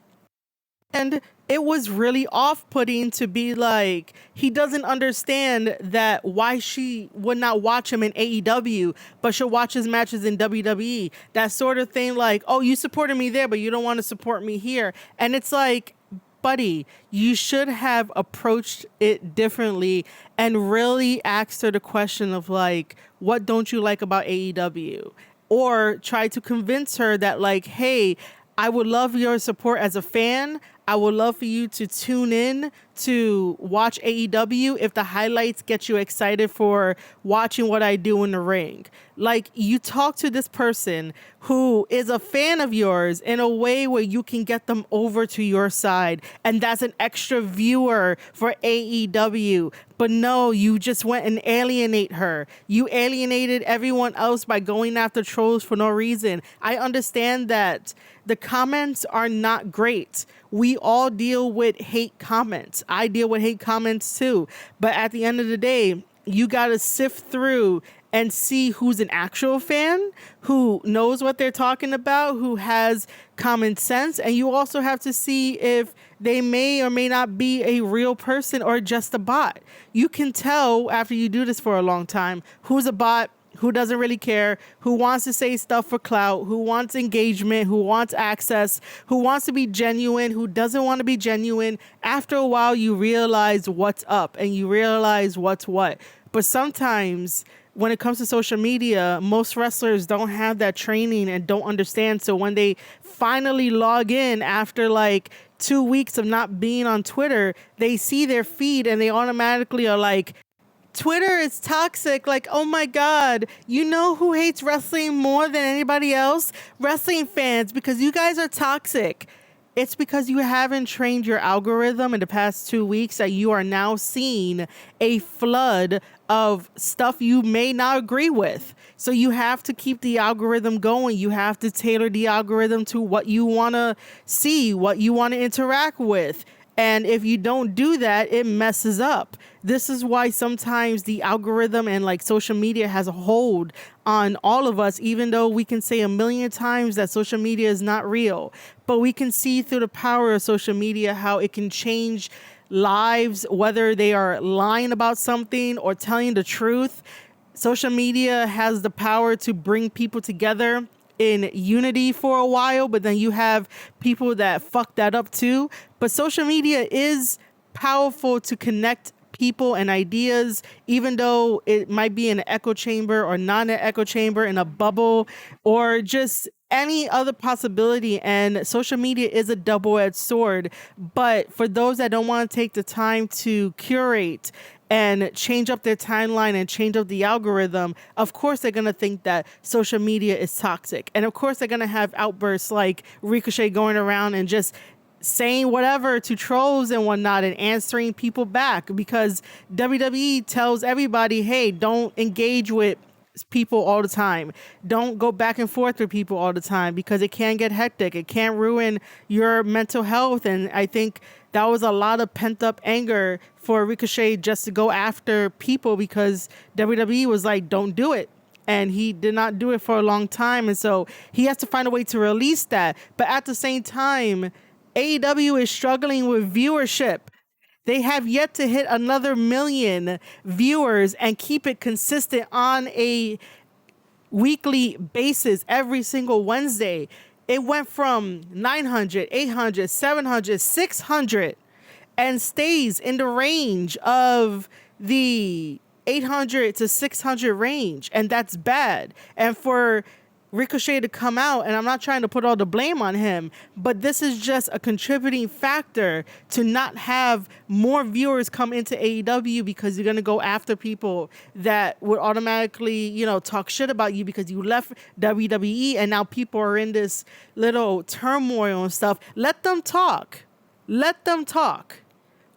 And it was really off-putting to be like, he doesn't understand that why she would not watch him in AEW, but she'll watch his matches in WWE. That sort of thing, like, oh, you supported me there, but you don't want to support me here. And it's like, buddy, you should have approached it differently and really asked her the question of like, what don't you like about AEW? Or try to convince her that like, hey, I would love your support as a fan. I would love for you to tune in to watch AEW if the highlights get you excited for watching what I do in the ring. Like, you talk to this person who is a fan of yours in a way where you can get them over to your side. And that's an extra viewer for AEW. But no, you just went and alienate her. You alienated everyone else by going after trolls for no reason. I understand that the comments are not great. We all deal with hate comments. I deal with hate comments too. But at the end of the day, you got to sift through and see who's an actual fan, who knows what they're talking about, who has common sense. And you also have to see if they may or may not be a real person or just a bot. You can tell after you do this for a long time who's a bot, who doesn't really care, who wants to say stuff for clout, who wants engagement, who wants access, who wants to be genuine, who doesn't want to be genuine. After a while, you realize what's up and you realize what's what. But sometimes when it comes to social media, most wrestlers don't have that training and don't understand. So when they finally log in after like 2 weeks of not being on Twitter, they see their feed and they automatically are like, Twitter is toxic. Like, oh my God, you know who hates wrestling more than anybody else? Wrestling fans, because you guys are toxic. It's because you haven't trained your algorithm in the past 2 weeks that you are now seeing a flood of stuff you may not agree with. So you have to keep the algorithm going. You have to tailor the algorithm to what you want to see, what you want to interact with. And if you don't do that, it messes up. This is why sometimes the algorithm and like social media has a hold on all of us, even though we can say a million times that social media is not real. But we can see through the power of social media how it can change lives, whether they are lying about something or telling the truth. Social media has the power to bring people together in unity for a while, but then you have people that fuck that up too. But social media is powerful to connect people and ideas, even though it might be in an echo chamber or not an echo chamber, in a bubble, or just any other possibility. And social media is a double-edged sword. But for those that don't want to take the time to curate and change up their timeline and change up the algorithm, of course they're going to think that social media is toxic. And of course they're going to have outbursts like Ricochet going around and just saying whatever to trolls and whatnot and answering people back, because WWE tells everybody, hey, don't engage with people all the time. Don't go back and forth with people all the time, because it can get hectic. It can ruin your mental health. And I think that was a lot of pent up anger for Ricochet just to go after people, because WWE was like, don't do it. And he did not do it for a long time. And so he has to find a way to release that. But at the same time, AEW is struggling with viewership. They have yet to hit another 1 million viewers and keep it consistent on a weekly basis every single Wednesday. It went from 900, 800, 700, 600. and stays in the range of the 800 to 600 range, and that's bad. And for Ricochet to come out, and I'm not trying to put all the blame on him, but this is just a contributing factor to not have more viewers come into AEW, because you're going to go after people that would automatically, talk shit about you because you left WWE, and now people are in this little turmoil and stuff. Let them talk. Let them talk.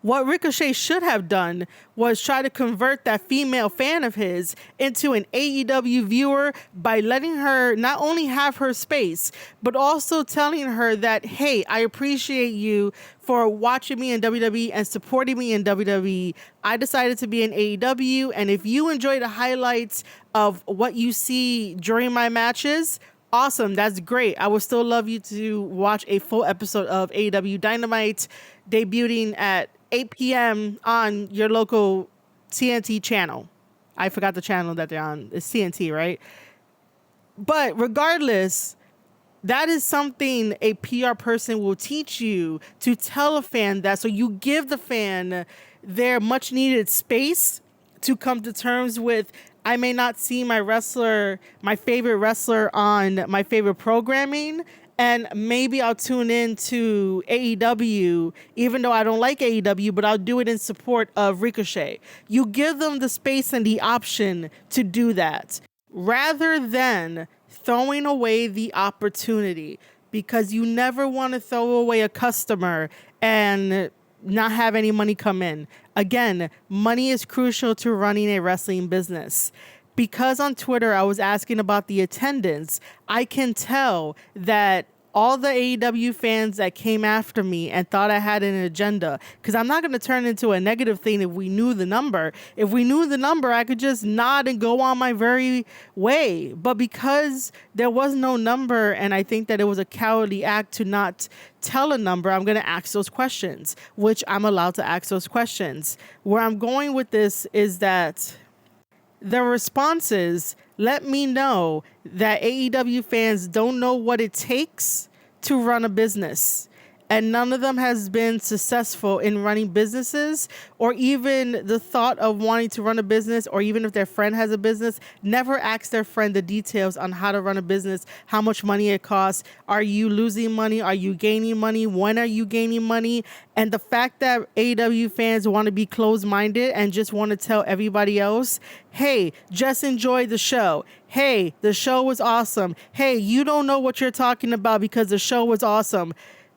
What Ricochet should have done was try to convert that female fan of his into an AEW viewer by letting her not only have her space, but also telling her that, hey, I appreciate you for watching me in WWE and supporting me in WWE. I decided to be in AEW, and if you enjoy the highlights of what you see during my matches, awesome, that's great. I would still love you to watch a full episode of AEW Dynamite debuting at 8 p.m. on your local TNT channel. I forgot the channel that they're on. It's TNT, right? But regardless, that is something a PR person will teach you, to tell a fan that, so you give the fan their much needed space to come to terms with, I may not see my favorite wrestler on my favorite programming, and maybe I'll tune in to AEW, even though I don't like AEW, but I'll do it in support of Ricochet. You give them the space and the option to do that, rather than throwing away the opportunity, because you never want to throw away a customer and not have any money come in. Again, money is crucial to running a wrestling business. Because on Twitter I was asking about the attendance, I can tell that all the AEW fans that came after me and thought I had an agenda, because I'm not going to turn into a negative thing if we knew the number. If we knew the number, I could just nod and go on my very way. But because there was no number, and I think that it was a cowardly act to not tell a number, I'm going to ask those questions, which I'm allowed to ask those questions. Where I'm going with this is that the responses let me know that AEW fans don't know what it takes to run a business. And none of them has been successful in running businesses, or even the thought of wanting to run a business, or even if their friend has a business, never ask their friend the details on how to run a business, how much money it costs. Are you losing money? Are you gaining money? When are you gaining money? And the fact that AEW fans want to be closed-minded and just want to tell everybody else, hey, just enjoy the show. Hey, the show was awesome. Hey, you don't know what you're talking about because the show was awesome.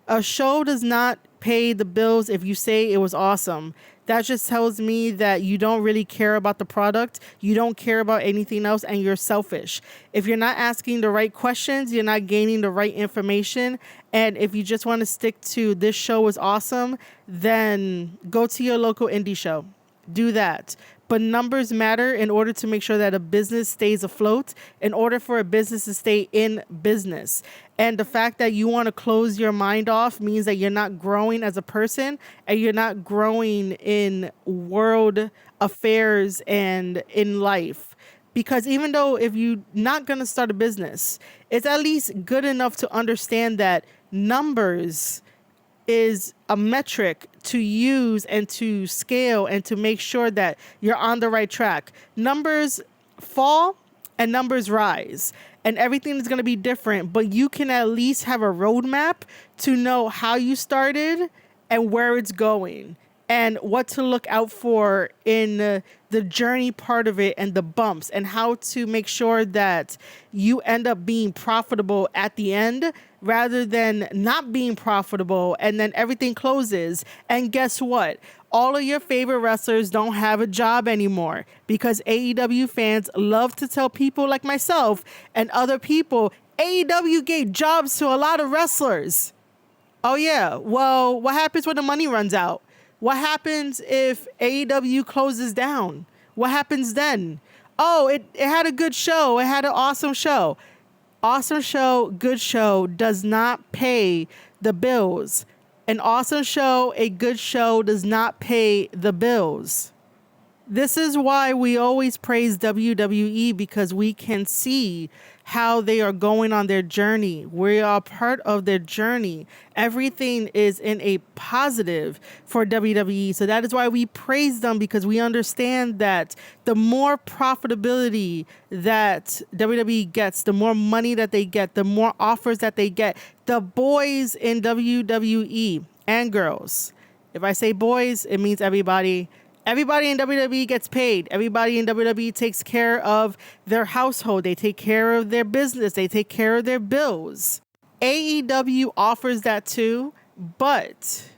A show does not pay the bills if you say it was awesome. That just tells me that you don't really care about the product. You don't care about anything else, and you're selfish. If you're not asking the right questions, you're not gaining the right information. And if you just want to stick to this show was awesome, then go to your local indie show. Do that. But numbers matter in order to make sure that a business stays afloat, in order for a business to stay in business. And the fact that you want to close your mind off means that you're not growing as a person, and you're not growing in world affairs and in life. Because even though if you're not going to start a business, it's at least good enough to understand that numbers is a metric to use and to scale and to make sure that you're on the right track. Numbers fall and numbers rise, and everything is going to be different, but you can at least have a roadmap to know how you started and where it's going and what to look out for in the journey part of it, and the bumps, and how to make sure that you end up being profitable at the end, rather than not being profitable and then everything closes. And guess what? All of your favorite wrestlers don't have a job anymore, because AEW fans love to tell people like myself and other people, AEW gave jobs to a lot of wrestlers. Oh yeah, well, what happens when the money runs out? What happens if AEW closes down? What happens then? Oh, it had a good show. It had an awesome show. Awesome show, good show does not pay the bills. An awesome show, a good show does not pay the bills. This is why we always praise WWE, because we can see how they are going on their journey. We are part of their journey. Everything is in a positive for WWE. So that is why we praise them, because we understand that the more profitability that WWE gets, the more money that they get, the more offers that they get. The boys in WWE and girls, if I say boys, it means everybody. Everybody in WWE gets paid. Everybody in WWE takes care of their household. They take care of their business. They take care of their bills. AEW offers that too, but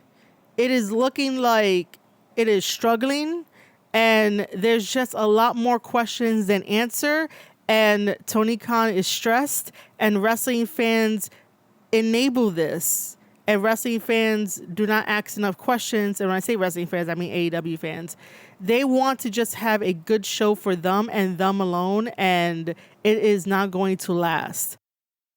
it is looking like it is struggling, and there's just a lot more questions than answer. And Tony Khan is stressed, and wrestling fans enable this. And wrestling fans do not ask enough questions. And when I say wrestling fans, I mean AEW fans. They want to just have a good show for them and them alone, and it is not going to last.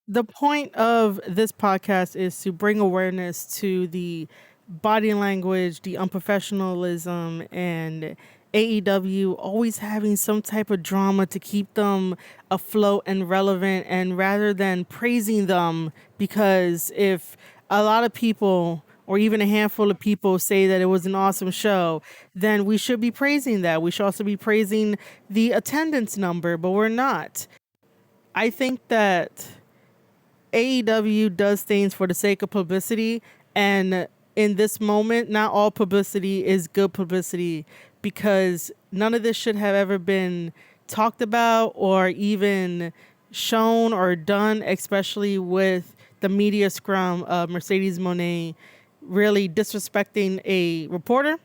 The point of this podcast is to bring awareness to the body language, the unprofessionalism, and AEW always having some type of drama to keep them afloat and relevant. And rather than praising them, because if a lot of people or even a handful of people say that it was an awesome show, then we should be praising that. We should also be praising the attendance number, but we're not. I think that AEW does things for the sake of publicity, and in this moment, not all publicity is good publicity, because none of this should have ever been talked about or even shown or done, especially with the media scrum of Mercedes Mone really disrespecting a reporter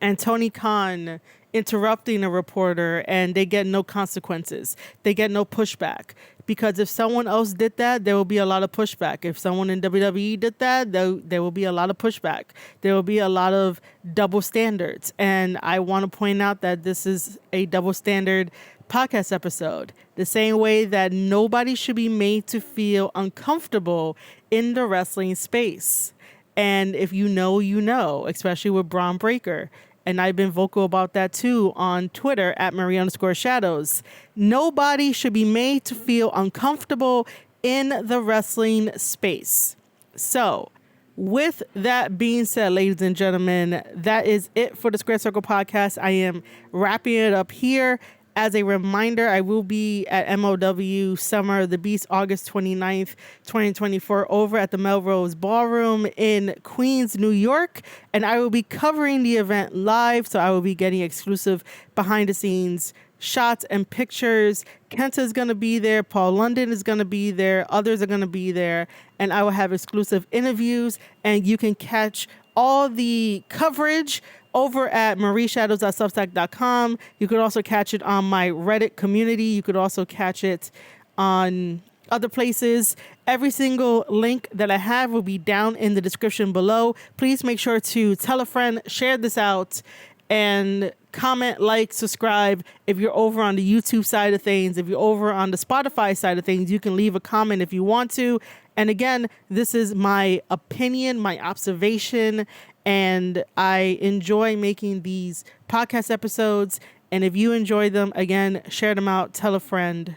and Tony Khan interrupting a reporter, and they get no consequences. They get no pushback. Because if someone else did that, there will be a lot of pushback. If someone in WWE did that, there will be a lot of pushback. There will be a lot of double standards. And I want to point out that this is a double standard podcast episode. The same way that nobody should be made to feel uncomfortable in the wrestling space. And if you know, especially with Braun Breaker. And I've been vocal about that too on Twitter at Marie_Shadows. Nobody should be made to feel uncomfortable in the wrestling space. So, with that being said, ladies and gentlemen, that is it for the Square Circle podcast. I am wrapping it up here. As a reminder, I will be at MLW Summer of the Beast August 29th, 2024 over at the Melrose Ballroom in Queens, New York. And I will be covering the event live, so I will be getting exclusive behind-the-scenes shots and pictures. Kenta is going to be there. Paul London is going to be there. Others are going to be there. And I will have exclusive interviews, and you can catch all the coverage over at marieshadows.substack.com. You could also catch it on my Reddit community. You could also catch it on other places. Every single link that I have will be down in the description below. Please make sure to tell a friend, share this out, and comment, like, subscribe. If you're over on the YouTube side of things, if you're over on the Spotify side of things, you can leave a comment if you want to. And again, this is my opinion, my observation, and I enjoy making these podcast episodes. And if you enjoy them, again, share them out, tell a friend.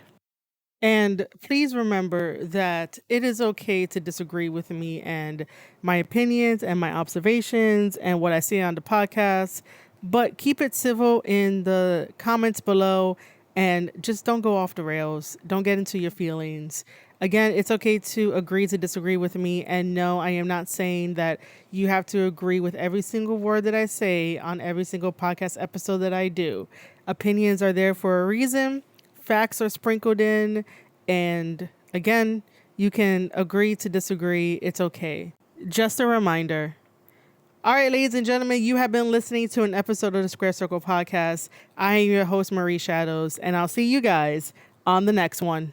And please remember that it is okay to disagree with me and my opinions and my observations and what I say on the podcast, but keep it civil in the comments below, and just don't go off the rails. Don't get into your feelings. Again, it's okay to agree to disagree with me. And no, I am not saying that you have to agree with every single word that I say on every single podcast episode that I do. Opinions are there for a reason. Facts are sprinkled in. And again, you can agree to disagree. It's okay. Just a reminder. All right, ladies and gentlemen, you have been listening to an episode of the Square Circle podcast. I am your host, Marie Shadows, and I'll see you guys on the next one.